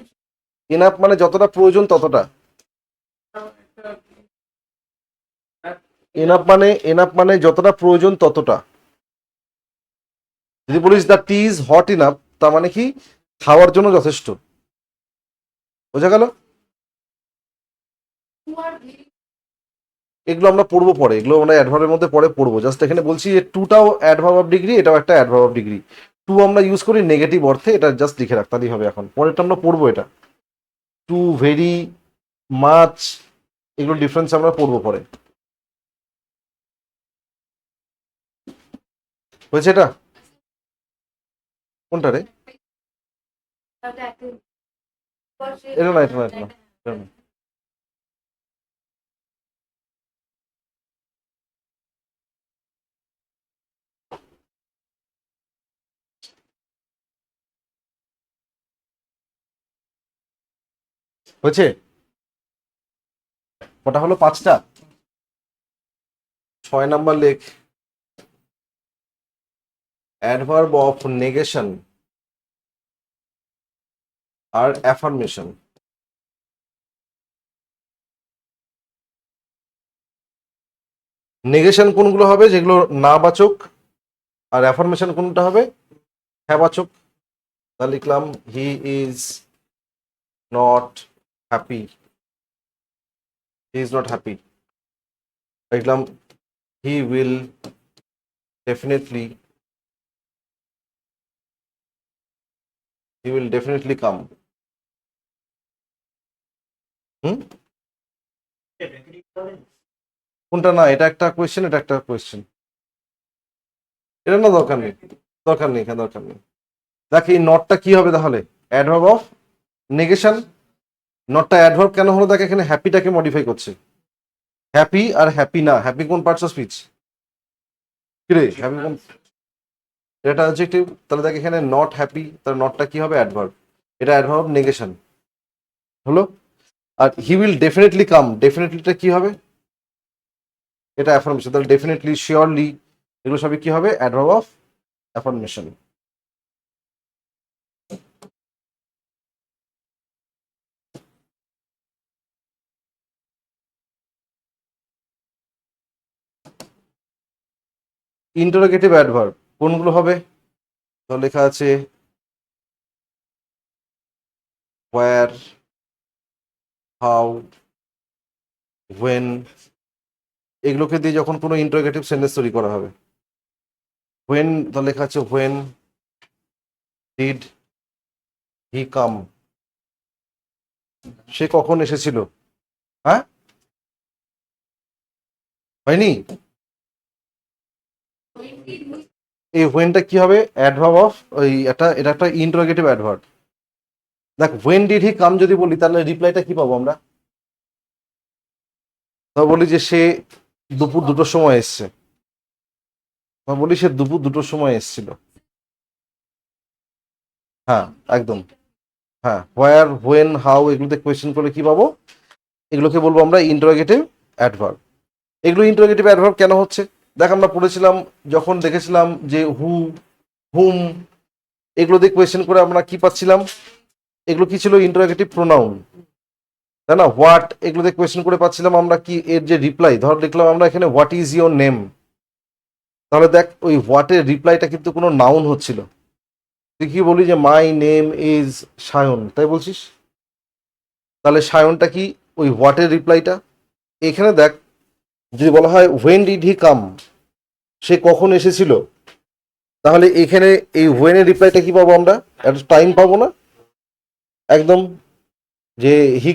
এনাফ মানে যতটা প্রয়োজন ততটা। এনাফ মানে যতটা প্রয়োজন ততটা। যদি বলিস the tea is hot enough, তার মানে কি খাওয়ার জন্য যথেষ্ট। বোঝা গেল? You are very এগুলো আমরা পড়বো পরে, এগুলো আমরা অ্যাডভার্বের মধ্যে পরে পড়বো। জাস্ট এখানে বলছি যে টুটাও অ্যাডভার্ব অফ ডিগ্রি, এটাও একটা অ্যাডভার্ব অফ ডিগ্রি। টু আমরা ইউজ করি নেগেটিভ অর্থে, এটা জাস্ট লিখে রাখতেই হবে। এখন পরেরটা আমরা পড়বো, এটা টু, ভেরি, মাচ, এগুলো ডিফারেন্স আমরা পড়বো পরে। হয়েছে এটা? কোনটা রে? এটা না, এটা না, এটা না, এটা না। হয়েছে? ওটা হলো 5টা। 6 নাম্বার লেখ অ্যাডভার্ব অফ নেগেশন আর অ্যাফার্মেশন। নেগেশন কোনগুলো হবে? যেগুলো না বাচক। আর অ্যাফার্মেশন কোনটা হবে? হ্যাঁ বাচক। তা লিখলাম he is not happy, he is not happy. লিখলাম he will definitely, he will definitely come. হুম, কোনটা? না, এটা একটা কোয়েশ্চেন, এটা একটা কোয়েশ্চেন। এটা না, দরকার নেই, দরকার নেই, এখানে দরকার নেই। দেখ এই নটটা কি হবে তাহলে? Adverb of negation. নটটা অ্যাডভার্ব কেন হলো? দেখ এখানে হ্যাপিটাকে মডিফাই করছে। হ্যাপি আর হ্যাপি না, হ্যাপি কোন পার্টস অফ স্পিচ? কিরে হ্যাপি কোন? এটা অ্যাডজেক্টিভ, তাহলে দেখ এখানে নট হ্যাপি, তাহলে নটটা কি হবে? অ্যাডভার্ব। এটা অ্যাডভার্ব নেগেশন হলো। আর হি উইল ডেফিনেটলি কাম, ডেফিনেটলিটা কি হবে? এটা অ্যাফার্মেশন, তাহলে ডেফিনেটলি, শিওরলি এগুলো সবই কি হবে? Adverb of affirmation. Interrogative adverb কোনগুলো হবে? তো লেখা আছে হোয়ার, হাউ, হোয়েন, এগুলোকে দিয়ে যখন কোনো ইন্টারোগেটিভ সেন্টেন্স তৈরি করা হবে। হোয়েন, তো লেখা আছে হোয়েন ডিড হি কাম, সে কখন এসেছিল? হ্যাঁ, হয়নি? এই হোয়েনটা কি হবে? অ্যাডভার্ব অফ ওই এটা একটা ইন্টারোগেটিভ অ্যাডভার্ব। দেখ হোয়েন ডিড হি কাম যদি বলি তাহলে রিপ্লাইটা কি পাবো আমরা? তা বলি যে সে দুপুর 2টোর সময় এসছে, তা বলি সে দুপুর 2টোর সময় এসেছিল। হ্যাঁ একদম। হ্যাঁ, হোয়ার, হোয়েন, হাউ এগুলোতে কোয়েশ্চেন করে কি পাবো? এগুলোকে বলবো আমরা ইন্টারোগেটিভ অ্যাডভার্ব। এগুলো ইন্টারোগেটিভ অ্যাডভার্ব কেন হচ্ছে? দেখ আমরা পড়েছিলাম যখন দেখেছিলাম যে হু, হুম, এগুলো দিয়ে কোয়েশ্চেন করে আমরা কি পাচ্ছিলাম? এগুলো কি ছিল? ইন্টারোগেটিভ প্রোনাউন, তাই না? হোয়াট, এগুলো দিয়ে কোয়েশ্চেন করে পাচ্ছিলাম আমরা কি? এর যে রিপ্লাই, ধর দেখলাম আমরা এখানে হোয়াট ইজ ইয়োর নেম, তাহলে দেখ ওই হোয়াটের রিপ্লাইটা কিন্তু কোনো নাউন হচ্ছিল। তুই কি বলি যে মাই নেম ইজ সায়ন, তাই বলছিস, তাহলে সায়নটা কি? ওই হোয়াটের রিপ্লাইটা। এখানে দেখ যদি বলা হয় হোয়েন ডিড হি কাম, সে কখন এসেছিল, তাহলে এখানে এই হোয়েনের রিপ্লাইটা কি পাবো আমরা? একটা টাইম পাবো না? একদম, যে হি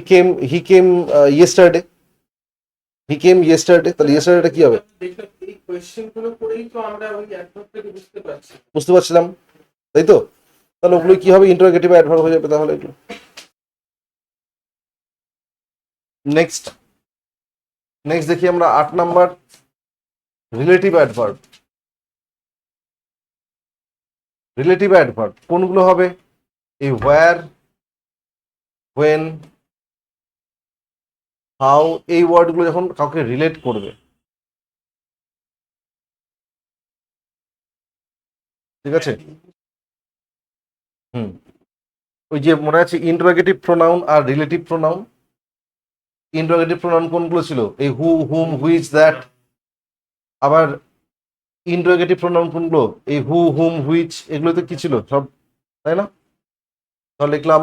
কেম ইয়েস্টারডে, হি কেম ইয়েস্টারডে, তাহলে ইয়েস্টারডেটা কি হবে? এই কোয়েশ্চেন গুলো করেই তো আমরা ওই অ্যাডভার্বটাকে বুঝতে পারছি। বুঝতে পারছিলাম, তাই তো? তাহলে ওগুলো কি হবে? ইন্টারোগেটিভ অ্যাডভার্ব হয়ে যাবে তাহলে এগুলো। নেক্সট নেক্সট দেখি আমরা 8 number, relative adverb. Relative adverb কোনগুলো হবে? এই হোয়ার, হোয়েন, হাউ, এই ওয়ার্ডগুলো যখন কাউকে রিলেট করবে, ঠিক আছে? হুম, ওই যে মনে আছে ইন্টারোগেটিভ প্রোনাউন আর রিলেটিভ প্রোনাউন। ইন্টারোগেটিভ প্রোনাউন কোনগুলো ছিল? এই হু, হুম, হুইচ, দ্যাট। আবার ইন্টারোগেটিভ প্রোনাউন কোনগুলো? এই হু, হুম, হুইচ, এগুলোতে কি ছিল সব, তাই না? তাহলে লিখলাম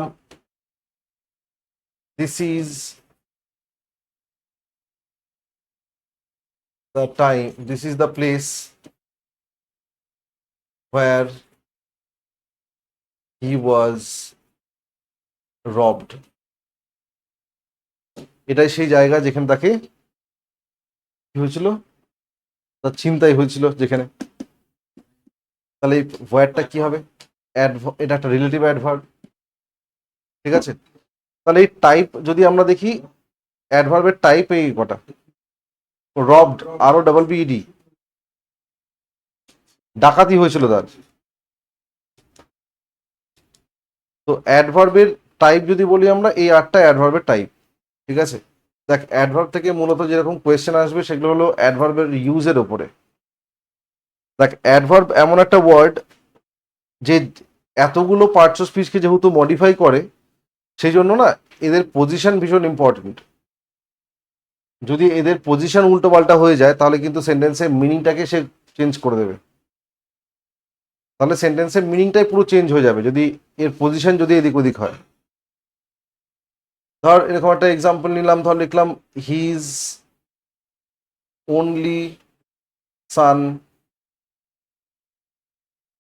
this is the time, this is the place where he was robbed. এটাই সেই জায়গা যেখানে তাকে কি হয়েছিল? তার ছিনতাই হয়েছিল যেখানে। তাহলে এই ওয়ার্ডটা কি হবে? এটা একটা রিলেটিভ অ্যাডভার্ব, ঠিক আছে? তাহলে এই টাইপ যদি আমরা দেখি, অ্যাডভার্বের টাইপ এই কটা: রবড, আরও ডাবল বিইডি, ডাকাতি হয়েছিল তার। তো অ্যাডভার্বের টাইপ যদি বলি আমরা, এই 8টা অ্যাডভার্বের টাইপ, ঠিক আছে? দেখ অ্যাডভার্ব থেকে মূলত যেরকম কোয়েশ্চেন আসবে সেগুলো হলো অ্যাডভার্বের ইউজের ওপরে। দেখ অ্যাডভার্ব এমন একটা ওয়ার্ড যে এতগুলো পার্টস অফ স্পিচকে যেহেতু মডিফাই করে, সেই জন্য না এদের পজিশন ভীষণ ইম্পর্টেন্ট। যদি এদের পজিশন উল্টো পাল্টা হয়ে যায় তাহলে কিন্তু সেন্টেন্সের মিনিংটাকে সে চেঞ্জ করে দেবে। তাহলে সেন্টেন্সের মিনিংটাই পুরো চেঞ্জ হয়ে যাবে যদি এর পজিশন যদি এদিক ওদিক হয়। ধর এরকম একটা এক্সাম্পল নিলাম, ধর লিখলাম his only son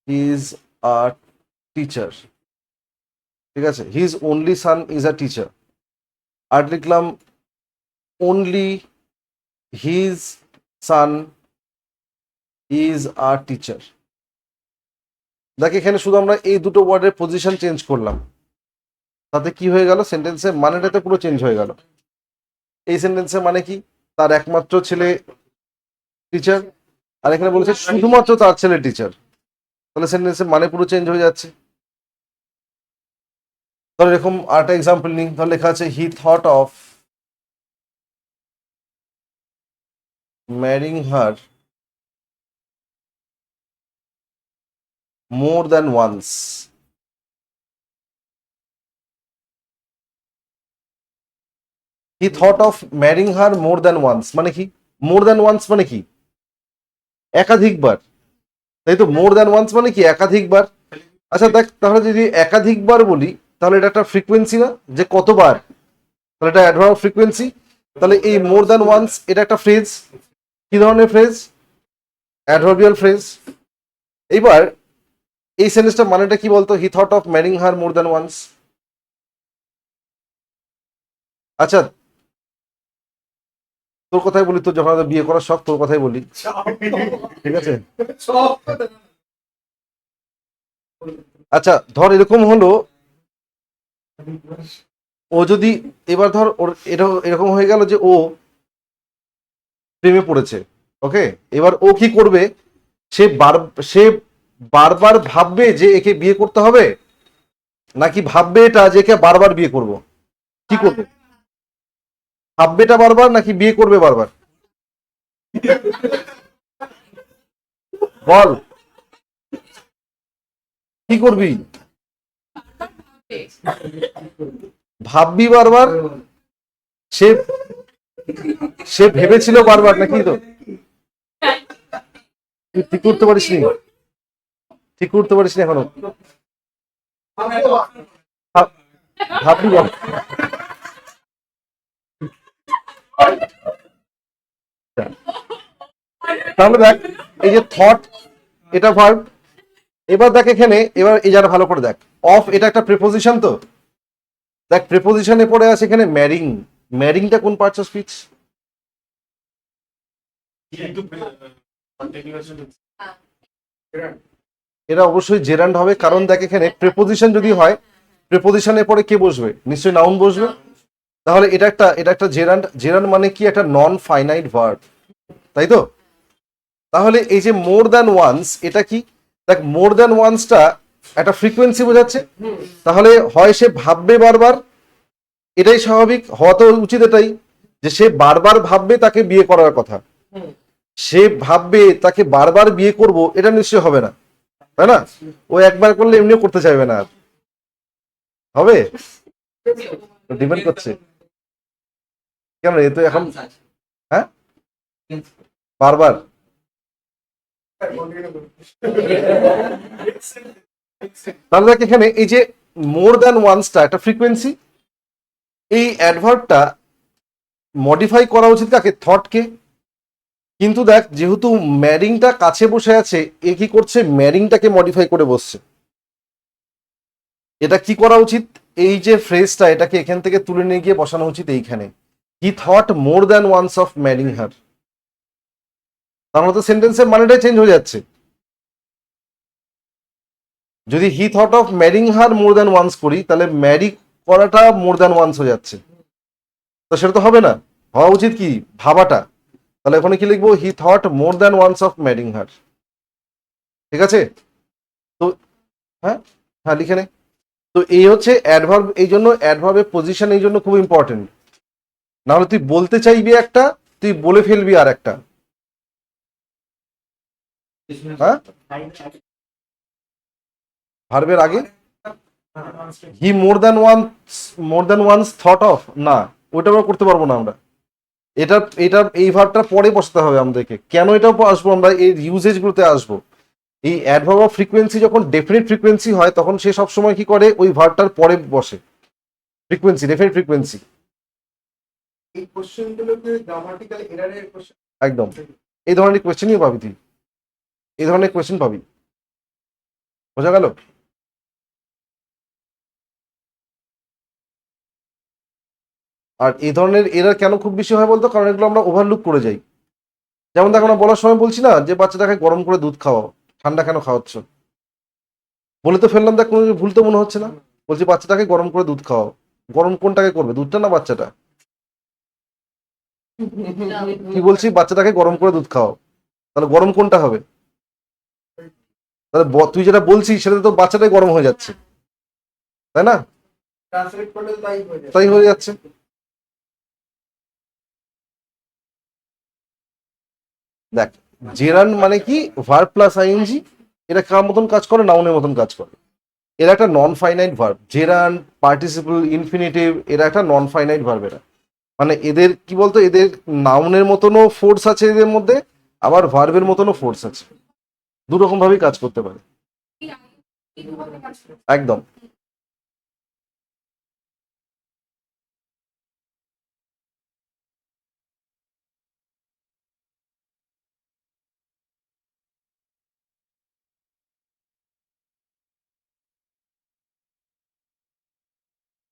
is a teacher, ঠিক আছে? His only son is a teacher। আর লিখলাম only his son is a teacher। দেখ এখানে শুধু আমরা এই দুটো ওয়ার্ডের পজিশন চেঞ্জ করলাম, তাতে কি হয়ে গেল? সেন্টেন্সের মানেটাতে পুরো চেঞ্জ হয়ে গেল। এই সেন্টেন্সের মানে কি? তার একমাত্র ছেলে টিচার, আর এখানে বলেছে শুধুমাত্র তার ছেলে টিচার। তাহলে সেন্টেন্সের মানে পুরো চেঞ্জ হয়ে যাচ্ছে। তাহলে এরকম আরেকটা এক্সাম্পল নিই, তাহলে লেখা আছে he thought of marrying her more than once. He thought of marrying her more than once মানে কি? মোর দ্যান ওয়ান্স মানে কি? একাধিকবার, তাই তো? মোর দ্যান ওয়ান্স মানে কি? একাধিকবার। আচ্ছা দেখ, তাহলে যদি একাধিকবার বলি তাহলে এটা একটা ফ্রিকোয়েন্সি না, যে কতবার, তাহলে এটা অ্যাডভার্ব ফ্রিকোয়েন্সি। তাহলে এই মোর দ্যান ওয়ান্স এটা একটা ফ্রেজ। কি ধরনের ফ্রেজ? Adverbial phrase. এইবার এই সেন্টেন্সটা মানেটা কি বলতো? He thought of marrying her more than once. আচ্ছা তোর কথাই বলি, তোর যখন আমাদের বিয়ে করার শখ, তোর কথাই বলি, ঠিক আছে? আচ্ছা ধর এরকম হলো, ও যদি, এবার ধর ওর এটা এরকম হয়ে গেল যে ও প্রেমে পড়েছে, ওকে? এবার ও কি করবে? সে বারবার ভাববে যে একে বিয়ে করতে হবে, নাকি ভাববে এটা যে একে বারবার বিয়ে করব? কি করবে? ভাববে এটা বারবার নাকি বিয়ে করবে বারবার? বল কি করবি? ভাববি বারবার। সে সে ভেবেছিল বারবার নাকি? তো তুই ঠিক করতে পারিস নি, ঠিক করতে পারিস নি এখনো। ভাববি বল। তাহলে দেখ এই যে থট, এটা ভার্ব। এবার দেখ এখানে, এবার এই যারা ভালো করে দেখ, অফ এটা একটা প্রিপোজিশন। তো দেখ প্রিপোজিশনে পড়ে আছে এখানে ম্যারিং। ম্যারিংটা কোন পার্টস অফ স্পিচ? এটা অবশ্যই জেরান্ড হবে, কারণ দেখ এখানে প্রিপোজিশন যদি হয়, প্রিপোজিশনের পরে কে বসবে? নিশ্চয়ই নাউন বসবে। তাহলে এটা একটা জেরান্ড। জেরান্ড মানে কি? একটা নন ফাইনাইট ভার্ব, তাই তো? তাহলে এই যে মোর দ্যান ওয়ান্স, এটা কি? দেখ মোর দ্যান ওয়ান্সটা একটা ফ্রিকোয়েন্সি বোঝাচ্ছে। তাহলে হয় সে ভাববে বারবার, এটাই স্বাভাবিক হওয়া তো উচিত, এটাই যে সে বারবার ভাববে তাকে বিয়ে করার কথা। সে ভাববে তাকে বারবার বিয়ে করব, এটা নিশ্চয় হবে না, তাই না? ও একবার করলে এমনিও করতে চাইবে না। আর হবে? ডিপেন্ড করছে। কেন এ তো এখন, হ্যাঁ বারবার। তাহলে দেখ এখানে এই যে মোর দ্যান ওয়ান্সটা একটা ফ্রিকোয়েন্সি। এই অ্যাডভার্বটা মডিফাই করা উচিত কাকে? থটকে। কিন্তু দেখ যেহেতু ম্যারিংটা কাছে বসে আছে, এ কি করছে? ম্যারিংটাকে মডিফাই করে বসছে। এটা কি করা উচিত? এই যে ফ্রেজটা, এটাকে এখান থেকে তুলে নিয়ে গিয়ে বসানো উচিত এইখানে। He thought more than once of marrying her. তাহলে তো সেন্টেন্সের মানেটাই চেঞ্জ হয়ে যাচ্ছে। যদি he thought of marrying her more than once করি, তাহলে ম্যারি করাটা মোর দ্যান ওয়ান্স হয়ে যাচ্ছে। তো সেটা তো হবে না। হওয়া উচিত কি? ভাবাটা। তাহলে এখানে কি লিখবো? He thought more than once of marrying her. ঠিক আছে? তো হ্যাঁ, হ্যাঁ লিখে নে। তো এই হচ্ছে অ্যাডভার্ব। এই জন্য অ্যাডভার্বের পজিশন এই জন্য খুব ইম্পর্টেন্ট। নাহলে তুই বলতে চাইবি একটা, তুই বলে ফেলবি আর একটা। হ্যাঁ, ভার্বের আগে he more than once thought of, না ওইটা আমরা করতে পারবো না আমরা। এটা এটা এই ভার্বটা পরে বসাতে হবে আমাদেরকে। কেন এটা আসবো আমরা? এই ইউজেজ গুলোতে আসবো। এই অ্যাডভার্ব অফ ফ্রিকোয়েন্সি যখন ডেফিনিট ফ্রিকোয়েন্সি হয়, তখন সে সবসময় কি করে? ওই ভার্বটার পরে বসে। Frequency, definite frequency. এই কোশ্চেনগুলোকে গ্রামাটিক্যাল এররের কোশ্চেন। একদম এই ধরনের কোয়েশ্চেনই পাবি তুই, এই ধরনের কোয়েশ্চেন পাবি। বোঝা গেল? আর এই ধরনের এরর কেন খুব বেশি হয় বলতো? কারণ এগুলো আমরা ওভারলুক করে যাই। যেমন দেখো না, বলার সময় বলছি না যে বাচ্চাটাকে গরম করে দুধ খাওয়াও, ঠান্ডা কেন খাওয়াচ্ছ? বলে তো ফেললাম, দেখ কোনো ভুল তো মনে হচ্ছে না। বলছি বাচ্চাটাকে গরম করে দুধ খাওয়াও। গরম কোনটাকে করবে? দুধটা না বাচ্চাটা? কি বলছি? বাচ্চাটাকে গরম করে দুধ খাওয়াও। তাহলে গরম কোনটা হবে? তাহলে তুই যেটা বলছিস সেটা তো বাচ্চাটাই গরম হয়ে যাচ্ছে, তাই না? ট্রান্সলেট করলে তো তাই হয়ে যায়। তাই হয়ে যাচ্ছে। দেখ, জেরান্ড মানে কি, ভার্ব প্লাস আইএনজি, এটা কার মতন কাজ করে, নাউনের মতন কাজ করে। এরা একটা non finite verb, gerund, participle, infinitive, এরা একটা নন ফাইনাইট ভার্ব। এরা মানে এদের কি বলতো, এদের নাউনের মতনও ফোর্স আছে এদের মধ্যে, আবার ভার্বের মতনও ফোর্স আছে, দু রকম ভাবেই কাজ করতে পারে। একদম।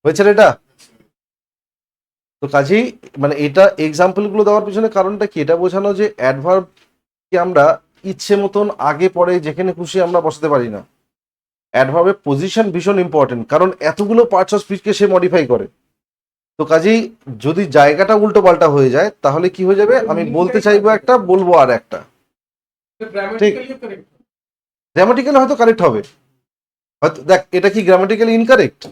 হয়েছে রে এটা? তো কাজেই মানে এটা এক্সাম্পল গুলো দেওয়ার পিছনে কারণটা কি, এটা বোঝানো যে অ্যাডভার্ব কে আমরা ইচ্ছে মতন আগে পরে যেখানে খুশি আমরা বসাতে পারি না। অ্যাডভার্বের পজিশন ভীষণ ইম্পর্টেন্ট, কারণ এতগুলো পার্টস অফ স্পিচকে সে মডিফাই করে। তো কাজেই যদি জায়গাটা উল্টো পাল্টা হয়ে যায় তাহলে কি হয়ে যাবে, আমি বলতে চাইবো একটা, বলবো আর একটা। ঠিক, গ্রামাটিক্যালি হয়তো কারেক্ট হবে, হয়তো। দেখ, এটা কি গ্রামাটিক্যালি ইনকারেক্ট?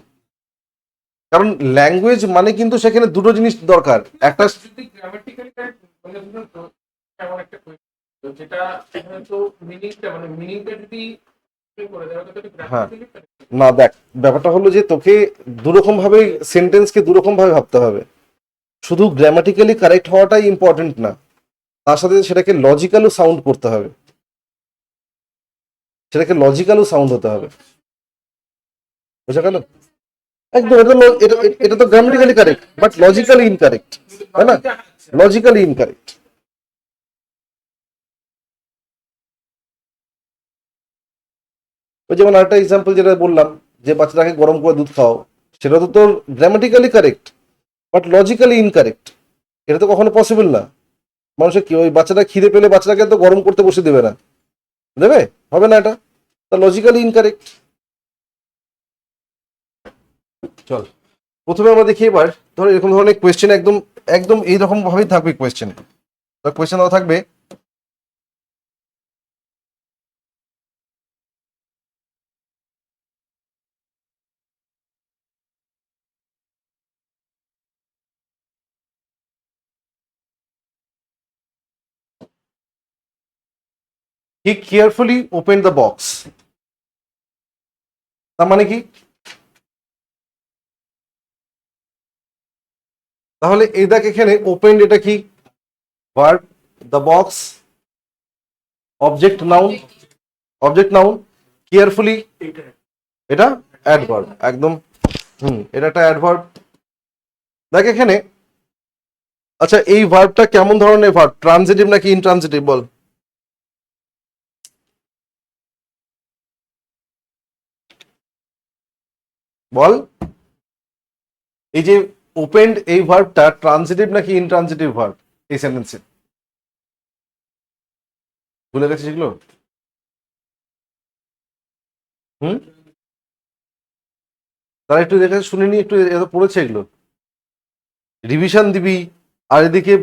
কারণ ল্যাঙ্গুয়েজ মানে কিন্তু সেখানে দুটো জিনিস দরকার, একটা যদি গ্রামাটিক্যালি কারেক্ট মানে ধরুন তো এমন একটা কোয়েশ্চেন যেটা হয়তো মিনিংটা মানে মিনিংটা যদি করে দেওয়া তো হ্যাঁ, গ্রামাটিক্যালি কারেক্ট। না দেখ, ব্যাপারটা হলো যে তোকে দুরকম ভাবে সেন্টেন্সকে দুরকম ভাবে ভাবতে হবে। শুধু গ্রামাটিক্যালি কারেক্ট হওয়াটাই ইম্পর্টেন্ট না, তার সাথে সেটাকে লজিক্যালও সাউন্ড করতে হবে, সেটাকে লজিক্যালও সাউন্ড হতে হবে। বুঝা গেল? একদম, এটা তো grammatically correct but logically incorrect, তাই না? Logically incorrect. ওই যেমন আরেকটা এক্সাম্পল যেটা বললাম, যে বাচ্চাটাকে গরম করে দুধ খাও, সেটা তো তোর grammatically correct but logically incorrect. এটা তো কখনো পসিবল না। মানুষের কি, ওই বাচ্চাটা খিদে পেলে বাচ্চাটাকে তো গরম করতে বসে দেবে না, দেবে? হবে না, এটা তা লজিক্যালি ইনকারেক্ট। চল, প্রথমে আমরা দেখি এবার, ধরো এরকম ধরনের কোয়েশ্চেন একদম একদম এইরকম ভাবেই থাকবে কোয়েশ্চেন। কোয়েশ্চেন থাকবে, he carefully opened the box। তার মানে কি? তাহলে এই দেখ, এখানে ওপেন এটা কি, verb, the box object noun, object noun, carefully এটা অ্যাডভার্ব, একদম। এটা একটা অ্যাডভার্ব। দেখ এখানে, আচ্ছা এই ভার্বটা কেমন ধরনের ভার্ব, ট্রানজিটিভ নাকি ইনট্রানজিটিভ বল? বল, এই যে ওপেন্ড এই ভার্বটা ট্রানজিটিভ নাকি ইনট্রানজিটিভ ভার্ব এই সেন্টেন্সে? ভুলে গেছিস এগুলো? হুম, তারা একটু দেখে শুনে নি, একটু এত পড়েছে এগুলো, রিভিশন দিবি, আর এদিকে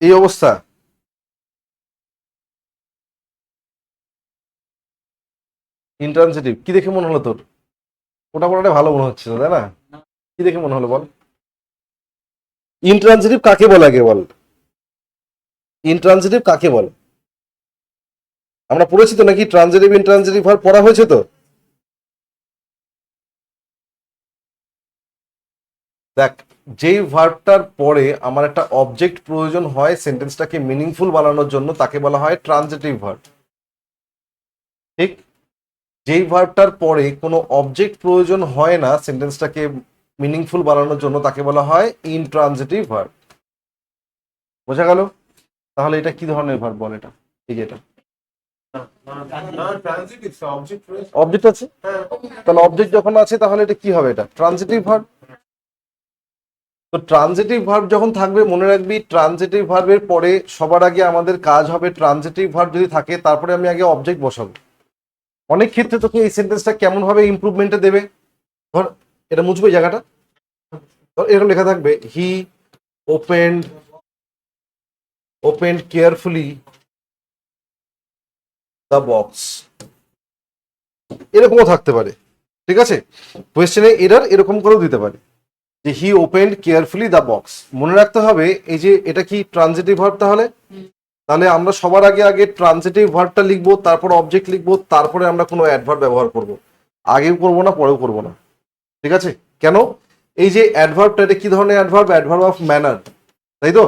এই অবস্থা। ইন্ট্রানজিটিভ কি দেখে মনে হলো তোর? ওটা পড়াটা ভালো মনে হচ্ছে তাই না? কি দেখে মনে হলো বল? ইন্ট্রানজিটিভ কাকে বলে আগে বল? ইন্ট্রানজিটিভ কাকে বলে? আমরা পড়েছি তো নাকি ট্রানজিটিভ ইন্ট্রানজিটিভ ভার্ব পড়া হয়েছে তো? দেখ, যেই ভার্বটার পরে আমার একটা অবজেক্ট প্রয়োজন হয় সেন্টেন্সটাকে মিনিংফুল বানানোর জন্য, তাকে বলা হয় ট্রানজিটিভ ভার্ব। ঠিক, যেই ভার্বটার পরে কোনো অবজেক্ট প্রয়োজন হয় না সেন্টেন্সটাকে মিনিংফুল বানানোর জন্য, তাকে বলা হয় ইনট্রানজিটিভ ভার্ব। বোঝা গেল? তাহলে এটা কি ধরনের ভার্ব বল? এটা এই যে এটা অবজেক্ট আছে, তাহলে অবজেক্ট যখন আছে তাহলে এটা কি হবে? এটা ট্রানজিটিভ ভার্ব। তো ট্রানজিটিভ ভার্ব যখন থাকবে, মনে রাখবি ট্রানজিটিভ ভার্বের পরে সবার আগে আমাদের কাজ হবে, ট্রানজিটিভ ভার্ব যদি থাকে তারপরে আমি আগে অবজেক্ট বসাবো। অনেক ক্ষেত্রে তোকে এই সেন্টেন্সটা কেমন ভাবে ইমপ্রুভমেন্টে দেবে, ধর এটা মুছবে জায়গাটা, ধর এরকম লেখা থাকবে, he opened carefully the box. এরকমও থাকতে পারে, ঠিক আছে। কোয়েশ্চেনে এরর এরকম করেও দিতে পারে যে he opened carefully the box. মনে রাখতে হবে এই যে এটা কি ট্রানজিটিভ ভার্ব, তাহলে আমরা সবার আগে আগে ট্রানজিটিভ ভার্বটা লিখবো, তারপর অবজেক্ট লিখবো, তারপরে আমরা কোনো অ্যাডভার্ব ব্যবহার করব। আগেও করবো না, পরেও করবো না, ঠিক আছে। কেন? এই যে অ্যাডভার্বটা, এটা কি ধরনের অ্যাডভার্ব? অ্যাডভার্ব অফ ম্যানার, তাই তো।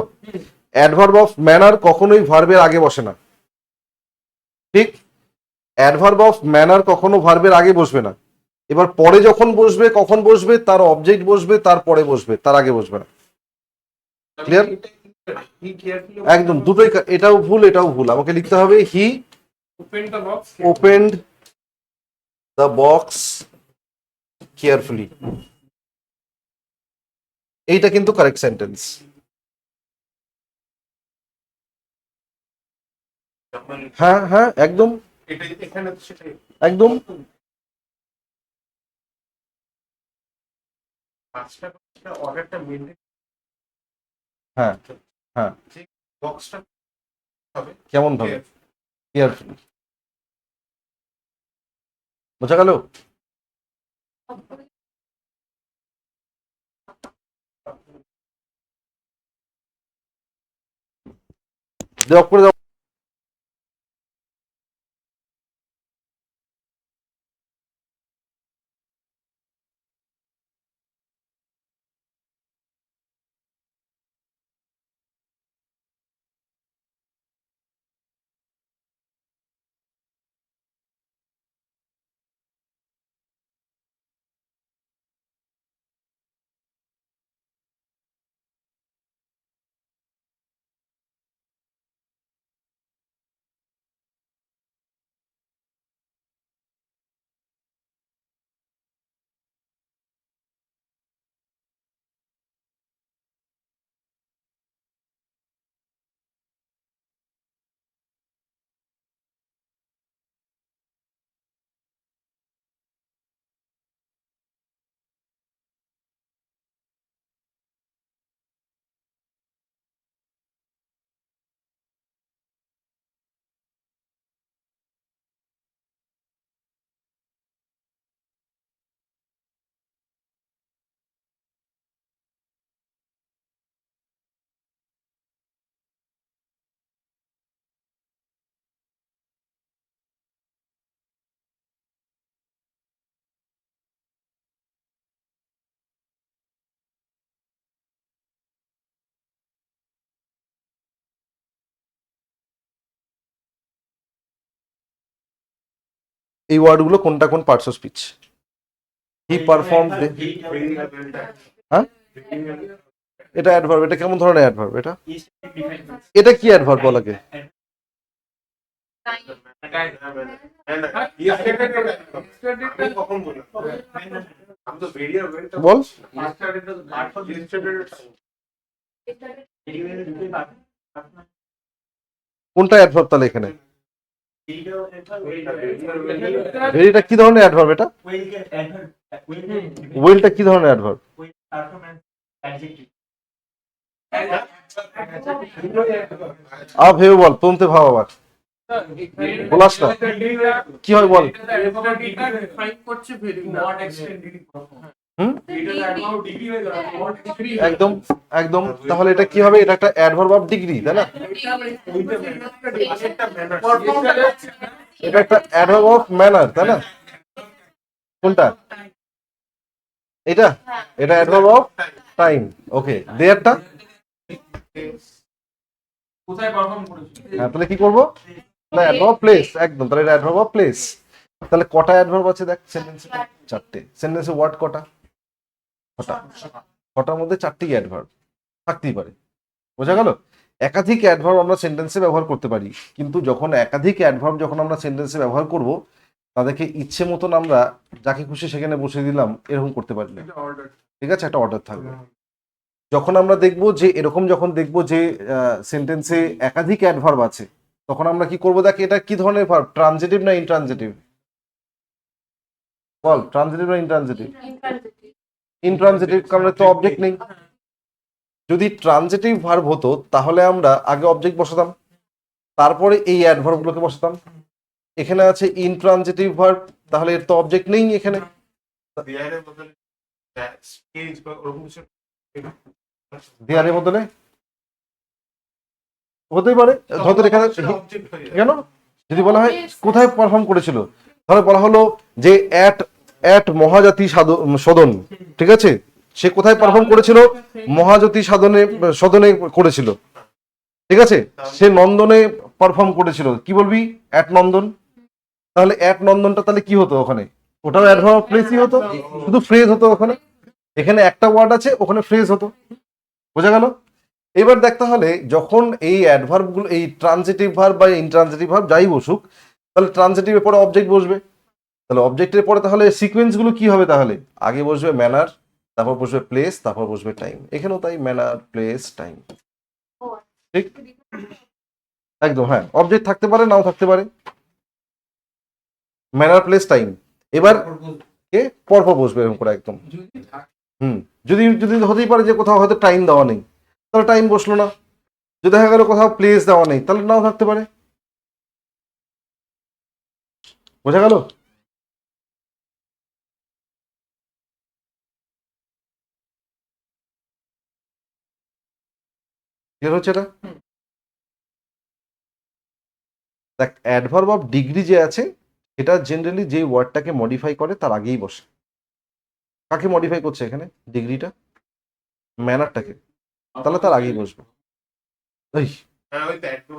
অ্যাডভার্ব অফ ম্যানার কখনোই ভার্বের আগে বসে না, ঠিক। অ্যাডভার্ব অফ ম্যানার কখনো ভার্বের আগে বসবে না। এবার পরে যখন বসবে, কখন বসবে? তার অবজেক্ট বসবে, তারপরে বসবে, তার আগে বসবে না। ক্লিয়ার? একদম দুটোই, এটাও ভুল এটাও ভুল। আমাকে লিখতে হবে he opened the box carefully. এইটা কিন্তু কারেক্ট সেন্টেন্স। হ্যাঁ হ্যাঁ একদম একদম। হ্যাঁ হ্যাঁ, কেমন ভাবে? কেয়ারফুলি, বোঝা গেল? অফ করে দাও। এই ওয়ার্ডগুলো কোনটা কোন parts of speech? He perform, হ্যাঁ এটা অ্যাডভার্ব। এটা কেমন ধরনের অ্যাডভার্ব? এটা এটা কি অ্যাডভার্ব বলাকে? বল কোনটা অ্যাডভার্ব তাহলে এখানে? ভেরিটা কি ধরনের অ্যাডভার্ব? এটা ওয়েলটা কি ধরনের অ্যাডভার্ব? ভেবে বল, প্রমতে ভাব আবার বলাস না কি হয় বল। একদম একদম। তাহলে এটা কি হবে? এটা একটা অ্যাডভার্ব অফ ডিগ্রি, তাই না? এটা একটা অ্যাডভার্ব অফ ম্যানার, তাই না? কোনটা? এটা এটা অ্যাডভার্ব অফ টাইম। ওকে, দেয়ারটা হ্যাঁ, তাহলে কি করবো? না, অ্যাডভার্ব প্লেস। একদম, তাহলে এটা অ্যাডভার্ব অফ প্লেস। তাহলে কটা অ্যাডভার্ব আছে দেখ সেন্টেন্সে? চারটে। সেন্টেন্সে ওয়ার্ড কটা? ছটা। ছটার মধ্যে চারটি অ্যাডভার্ব থাকতেই পারে, বোঝা গেল? একাধিক অ্যাডভার্ব আমরা সেন্টেন্সে ব্যবহার করতে পারি, কিন্তু যখন একাধিক অ্যাডভার্ব যখন আমরা সেন্টেন্সে ব্যবহার করব, তাদেরকে ইচ্ছে মতন আমরা যাকে খুশি সেখানে বসে দিলাম এরকম করতে পারি না, ঠিক আছে? একটা অর্ডার থাকবে। যখন আমরা দেখবো যে এরকম, যখন দেখবো যে সেন্টেন্সে একাধিক অ্যাডভার্ব আছে, তখন আমরা কি করবো? দেখ, এটা কি ধরনের ভার্ব? ট্রানজিটিভ না ইনট্রানজিটিভ? বল, ট্রানজিটিভ না ইনট্রানজিটিভ? ইনট্রানজিটিভ, কারণ তো অবজেক্ট নেই। যদি ট্রানজিটিভ ভার্ব হতো তাহলে আমরা আগে অবজেক্ট বসাতাম, তারপরে এই অ্যাডভার্ব গুলোকে বসাতাম। এখানে আছে ইনট্রানজিটিভ ভার্ব, তাহলে এর তো অবজেক্ট নেই এখানে। দেয়ালের বদলে স্টেজ বা ওরকম কিছু দেয়ালের বদলে হতেই পারে, ধরো এখানে অবজেক্ট হয়ে যায়। কেন যদি বলা হয় কোথায় পারফর্ম করেছিল, ধরো বলা হলো যে অ্যাট মহাজাতি সদন, ঠিক আছে, সে কোথায় পারফর্ম করেছিল, মহাজাতি সদনে করেছিল, ঠিক আছে, সে নন্দনে পারফর্ম করেছিল, কি বলবি, অ্যাট নন্দন। তাহলে অ্যাট নন্দনটা তাহলে কি হতো ওখানে, ওটাও অ্যাডভার্ব অফ প্লেসই হতো, শুধু ফ্রেজ হতো ওখানে, এখানে একটা ওয়ার্ড আছে ওখানে ফ্রেজ হতো, বোঝা গেল। এবার দেখ তাহলে যখন এই অ্যাডভার্ব গুলো, এই ট্রানজিটিভ ভার্ব বা ইনট্রানজিটিভ ভার্ব যাই বসুক, তাহলে ট্রানজিটিভের পরে অবজেক্ট বসবে, তাহলে অবজেক্টের পরে তাহলে সিকোয়েন্স গুলো কি হবে, তাহলে আগে বসবে ম্যানার, তারপর বসবে প্লেস, তারপর বসবে টাইম, এখানেও তাই ম্যানার প্লেস টাইম, ঠিক একদম, হ্যাঁ অবজেক্ট থাকতে পারে নাও থাকতে পারে, ম্যানার প্লেস টাইম, এবার কে পরপর বসবে এরকম করে একদম। যদি যদি হতেই পারে যে কোথাও হয়তো টাইম দেওয়া নেই, তাহলে টাইম বসলো না, যদি দেখা গেল কোথাও প্লেস দেওয়া নেই, তাহলে নাও থাকতে পারে, বোঝা গেল। ক্লিয়ার হচ্ছে এটা? দেখ অ্যাডভার্ব অফ ডিগ্রি যে আছে, এটা জেনারেলি যে ওয়ার্ডটাকে মডিফাই করে তার আগেই বসে। কাকে মডিফাই করছে এখানে, ডিগ্রিটা, ম্যানারটাকে, তাহলে তার আগেই বসবে। এই হ্যাঁ ওই তো একটু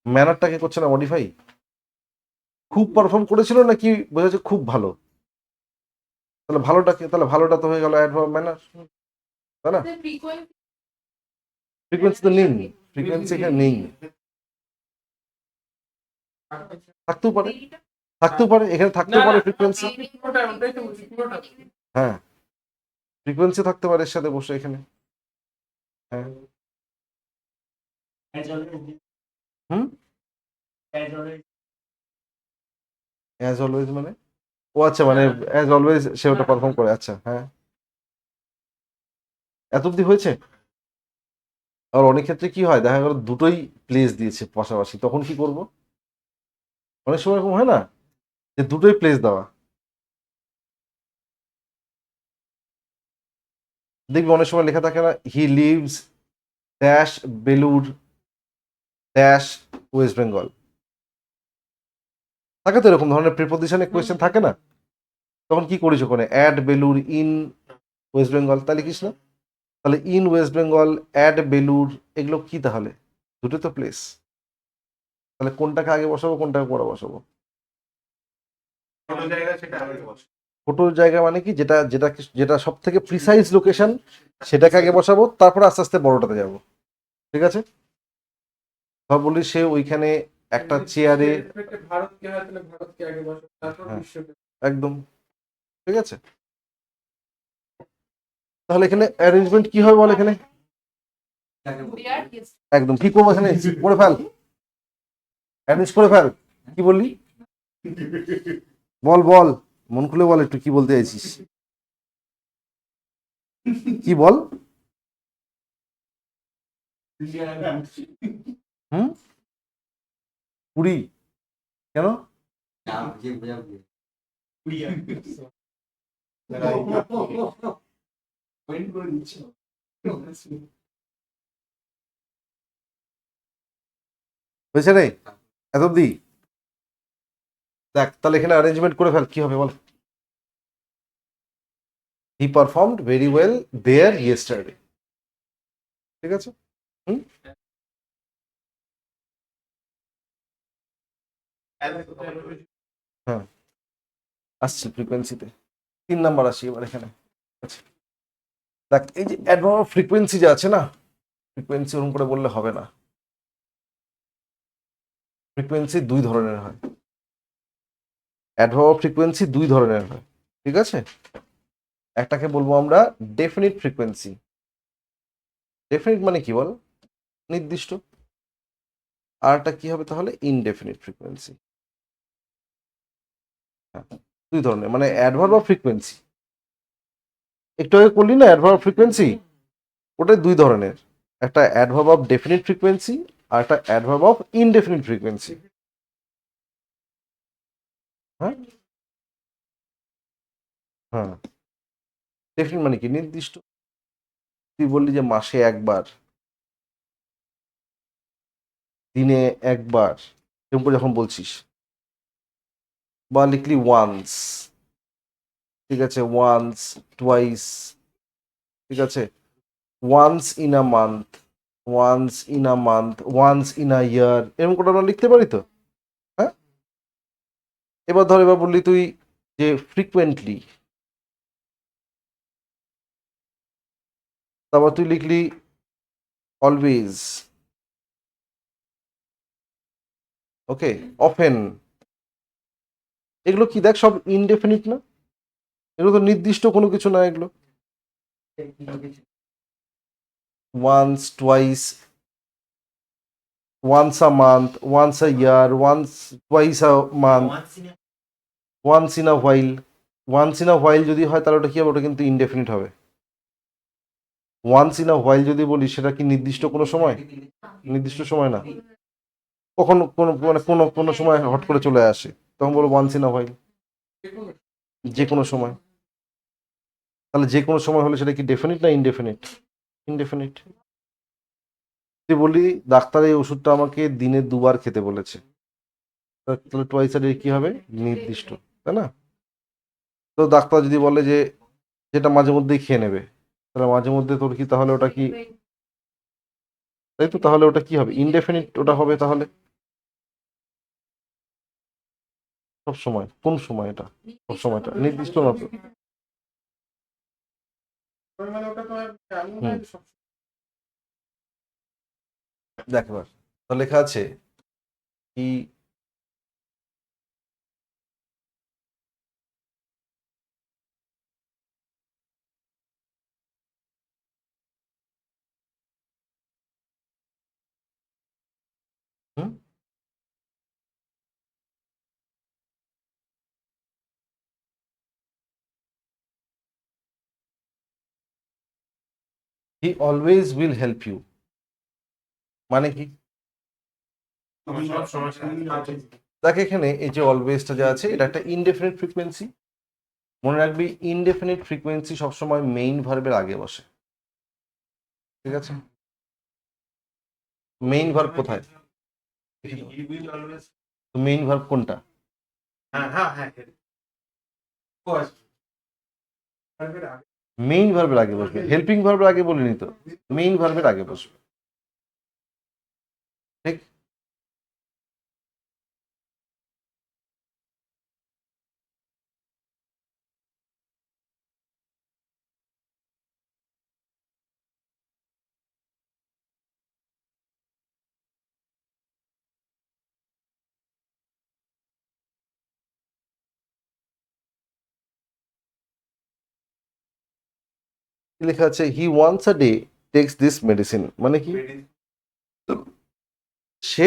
ম্যানারটাকে করছে না মডিফাই, খুব পারফর্ম করেছিল নাকি বোঝা যাচ্ছে খুব ভালো, তাহলে ভালোটাকে, তাহলে ভালোটা তো হয়ে গেল অ্যাডভার্ব ম্যানার, তাই না, ফ্রিকোয়েন্সি তো নেই, ফ্রিকোয়েন্সি এখানে নেই, থাকতেও পারে, থাকতেও পারে এখানে থাকতেও পারে ফ্রিকোয়েন্সি, হ্যাঁ ফ্রিকোয়েন্সি থাকতে পারে এর সাথে বসে এখানে, হ্যাঁ হুম অ্যাজ অলওয়েজ মানে, ও আচ্ছা মানে অ্যাজ অলওয়েজ সে ওটা পারফর্ম করে, আচ্ছা হ্যাঁ এত অব্দি হয়েছে। আর অনেক ক্ষেত্রে কি হয় দেখা গেল দুটোই প্লেস দিয়েছে পাশাপাশি, তখন কি করব, অনেক সময় এরকম হয় না যে দুটোই প্লেস দেওয়া, দেখবি অনেক সময় লেখা থাকে না, he lives dash Belur dash West Bengal, থাকে তো এরকম ধরনের প্রিপোজিশনে কোয়েশ্চেন থাকে না, তখন কি করিস ওখানে অ্যাড বেলুর ইন ওয়েস্ট বেঙ্গল, তাহলে লিখিস না, তাহলে ইন ওয়েস্ট বেঙ্গল অ্যাড বেলুর, এগুলো কি তাহলে, দুটো তো প্লেস, তাহলে কোনটাকে আগে বসাবো কোনটাকে পরে বসাবো, ছোট জায়গা সেটা আগে বসে। ছোট জায়গা মানে কি, যেটা যেটা যেটা সব থেকে প্রিসাইজ লোকেশন সেটাকে আগে বসাবো, তারপরে আস্তে আস্তে বড়টাতে যাব, ঠিক আছে। ধর বলি সে ওইখানে একটা চেয়ারে, ভারতকে হয় তাহলে ভারতকে আগে বসে, তারপর হ্যাঁ। বিশ্বকে। একদম ঠিক আছে, তাহলে এখানে অ্যারেঞ্জমেন্ট কি হবে বল, এখানে একদম কি করবো, এখানে করে ফেল, অ্যারেঞ্জ করে ফেল, কি বললি, বল বল মন খুলে বল একটু কি বলতে চাইছিস, কি বল, হুম পুরী কেন, হয়েছে রে এত অব্দি, দেখ তাহলে এখানে অ্যারেঞ্জমেন্ট করে ফেল, কি হবে বল, he performed very well there yesterday, ঠিক আছে, হুম হ্যাঁ আসছি ফ্রিকোয়েন্সিতে, 3 নাম্বার আসি এবার এখানে, আচ্ছা দেখ এই যে অ্যাডভার্ব ফ্রিকোয়েন্সি যে আছে না, ফ্রিকোয়েন্সি ওরকম করে বললে হবে না, ফ্রিকোয়েন্সি দুই ধরনের হয়, অ্যাডভার্ব ফ্রিকোয়েন্সি দুই ধরনের হয়, ঠিক আছে, একটাকে বলবো আমরা ডেফিনিট ফ্রিকোয়েন্সি, ডেফিনিট মানে কি বল, নির্দিষ্ট, আর একটা কি হবে তাহলে ইনডেফিনিট ফ্রিকোয়েন্সি, দুই ধরনের, মানে অ্যাডভার্ব অফ ফ্রিকোয়েন্সি একটু আগে করলি না, অ্যাডভার্ব ফ্রিকোয়েন্সি ওটা দুই ধরনের, একটা অ্যাডভার্ব অফ ডেফিনিট ফ্রিকোয়েন্সি আর একটা অ্যাডভার্ব অফ ইনডেফিনিট ফ্রিকোয়েন্সি, হ্যাঁ হ্যাঁ, ডেফিনিট মানে কি নির্দিষ্ট। তুই বললি যে মাসে একবার, দিনে একবার, এরকম করে যখন বলছিস, বা লিখলি ওয়ান্স, ঠিক আছে, ওয়ান্স, টুয়াইস, ঠিক আছে, once in a month, once in a month, once in a year, এরকম করে আমরা লিখতে পারি তো। হ্যাঁ, এবার বললি তুই যে ফ্রিকুয়েন্টলি, তারপর তুই লিখলি অলওয়েজ, ওকে, অফেন, এগুলো কি দেখ সব ইনডেফিনিট না, এগুলো তো নির্দিষ্ট কোনো কিছু না এগুলো। Once, twice, once a month, once a year, once, twice a month, once in a while. Once in a while যদি হয় তাহলে ওটা কি হবে, ওটা কিন্তু ইনডেফিনিট হবে। ওয়ান্স ইন আ হোয়াইল যদি বলি সেটা কি নির্দিষ্ট কোনো সময়, নির্দিষ্ট সময় না, কখনো কোনো মানে কোনো কোনো সময় হট করে চলে আসে, তখন বলবো ওয়ান্স ইন আ হোয়াইল, যে কোনো সময়। তাহলে যে কোনো সময় হলে সেটা কি ডেফিনিট না ইনডেফিনিট? ইনডেফিনিট। তুই বলি ডাক্তার এই ওষুধটা আমাকে দিনে 2 বার খেতে বলেছে, তাহলে টোয়াইস আর কি হবে, নির্দিষ্ট, তাই না? তো ডাক্তার যদি বলে যে যেটা মাঝে মধ্যেই খেয়ে নেবে, তাহলে মাঝে মধ্যে তোর কি তাহলে ওটা কি, তাই তো, তাহলে ওটা কি হবে, ইনডেফিনিট ওটা হবে তাহলে। সব সময়, কোন সময় এটা, সব সময়টা নির্দিষ্ট না তো। মানে ওটা তো আর এমন হুম, নয় যে সব দেখ এবার তো লেখা আছে কি, হুম, he always will help you, মানে কি? আমার সব সমস্যা আছে। দেখ এখানে এই যে অলওয়েজটা যা আছে এটা একটা ইনডেফিনিট ফ্রিকোয়েন্সি। মনে রাখবি ইনডেফিনিট ফ্রিকোয়েন্সি সবসময় মেইন ভার্বের আগে বসে, ঠিক আছে? মেইন ভার্ব কোথায়, He will always, main verb কোনটা? হ্যাঁ হ্যাঁ হ্যাঁ ও আচ্ছা। মেইন ভার্বের আগে বসবে, হেল্পিং ভার্বের আগে বলিনি তো, মেইন ভার্বের আগে বসবে, ঠিক? কি লেখা আছে, he once a day takes this medicine, মানে কি? সে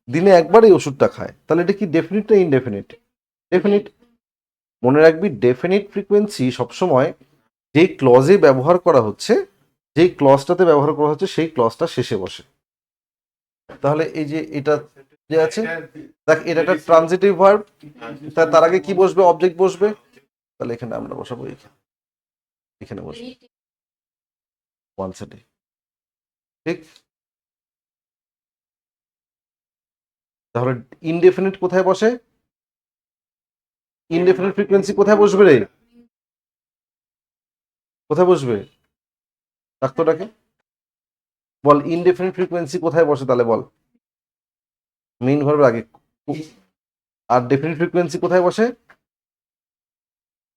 দিনে একবার এই ওষুধটা খায়, তাহলে এটা কি ডেফিনিট না ইনডেফিনিট? ডেফিনিট। মনে রাখবি ডেফিনিট ফ্রিকোয়েন্সি সবসময় যেই ক্লজে ব্যবহার করা হচ্ছে, যেই ক্লজটাতে ব্যবহার করা হচ্ছে সেই ক্লজটা শেষে বসে। তাহলে এই যে এটা যে আছে, দেখ এটা একটা ট্রানজিটিভ ভার্ব, তার আগে কি বসবে, অবজেক্ট বসবে, তাহলে এখানে আমরা বসাবো, এখানে এখানে বসবো ওয়ান্স আ ডে, ঠিক? তাহলে ইনডেফিনিট কোথায় বসে, ইনডেফিনিট ফ্রিকোয়েন্সি কোথায় বসবে রে, কোথায় বসবে, ডাক্তারটাকে বল, ইনডেফিনিট ফ্রিকোয়েন্সি কোথায় বসে তাহলে বল, মেইন ভার্বের আগে। আর ডেফিনিট ফ্রিকোয়েন্সি কোথায় বসে?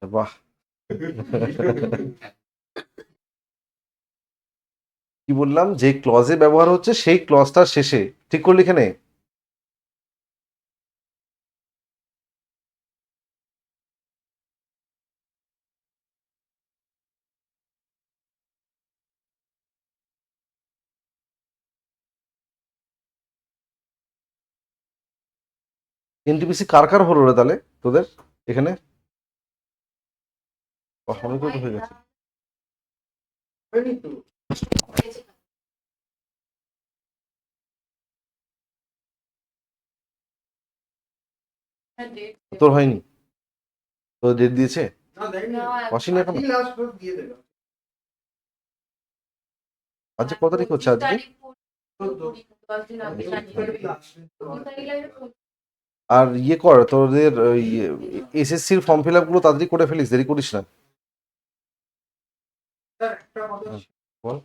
বাহ কি বললাম, যে ক্লজে ব্যবহার হচ্ছে সেই ক্লজটার শেষে, ঠিক করলি এখানে? এনটিপিসি কার কার হলো রে তাহলে তোদের এখানে? বাহ, অনেকগুলো তো হয়ে গেছে। হয়নি তো। তোর হয়নি? তোর ডেট দিয়েছে? আসেনি এখন? আজকে কত তারিখ হচ্ছে আজকে? আর ইয়ে কর তোদের এসএসসির ফর্ম ফিল আপ গুলো তাড়াতাড়ি করে ফেলিস, দেরি করিস না। বল।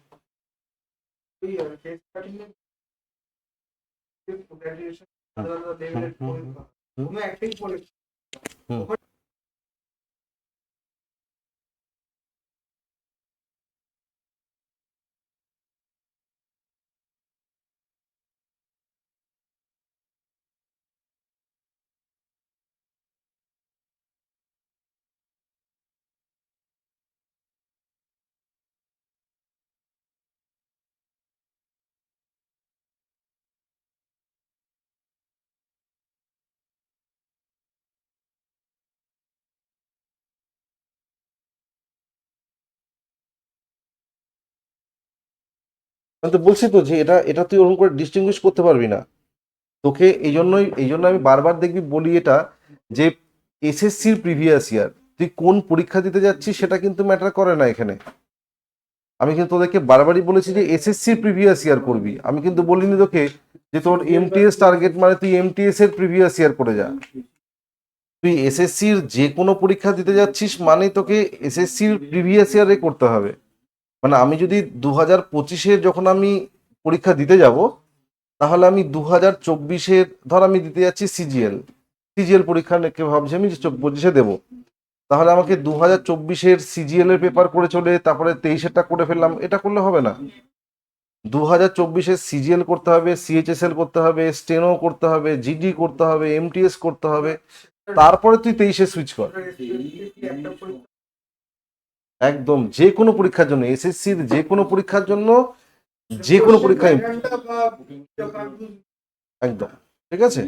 হুম। আমি তো বলছি তো যে এটা এটা তুই ওরকম করে ডিস্টিংগুইশ করতে পারবি না। তোকে এই জন্য আমি বারবার দেখবি বলি এটা, যে এসএসসির প্রিভিয়াস ইয়ার তুই কোন পরীক্ষা দিতে যাচ্ছিস সেটা কিন্তু ম্যাটার করে না এখানে। আমি কিন্তু তোদেরকে বারবারই বলেছি যে এসএসসির প্রিভিয়াস ইয়ার করবি, আমি কিন্তু বলিনি তোকে যে তোর এমটিএস টার্গেট মানে তুই এমটিএস এর প্রিভিয়াস ইয়ার করে যা। তুই এসএসসির যে কোনো পরীক্ষা দিতে যাচ্ছিস মানে তোকে এসএসসির প্রিভিয়াস ইয়ারে করতে হবে। মানে আমি যদি 2025-এর যখন আমি পরীক্ষা দিতে যাব, তাহলে আমি 2024-এর ধর আমি দিতে যাচ্ছি সিজিএল পরীক্ষা ভাবছি আমি 25-এ দেবো, তাহলে আমাকে 2024-এর সিজিএল এর পেপার করে চলে তারপরে 23-এরটা করে ফেললাম, এটা করলে হবে না। 2024-এর সিজিএল করতে হবে, সিএইচএসএল করতে হবে, স্টেনো করতে হবে, জিডি করতে হবে, এমটিএস করতে হবে, তারপরে তুই 23-এ সুইচ কর। একদম যে কোনো পরীক্ষার জন্য, এসএসসির যে কোনো পরীক্ষার জন্য, যে কোনো পরীক্ষায় একদম ঠিক আছে।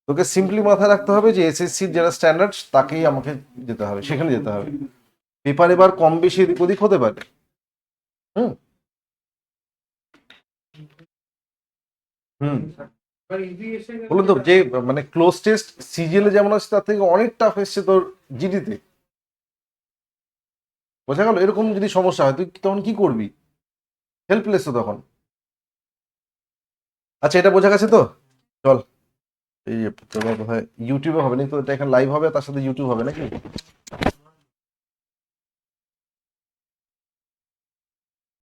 তোকে সিম্পলি মাথায় রাখতে হবে যে এসএসসির যারা স্ট্যান্ডার্ড তাকেই আমাকে যেতে হবে, সেখানে যেতে হবে। পেপার এবার কম বেশি এদিক ওদিক হতে পারে। হুম হুম বলুন তো যে মানে ক্লোজ টেস্ট সিজিএল এ যেমন আছে তার থেকে অনেক টাফ এসছে তোর জিডিতে, বোঝা গেল? এরকম যদি সমস্যা হয় তুই তখন কি করবি? হেল্পলেস তো তখন। আচ্ছা এটা বোঝা গেছে তো? চল, এই তোমার হয় ইউটিউবে হবে না তো, এটা এখানে লাইভ হবে তার সাথে ইউটিউব হবে নাকি?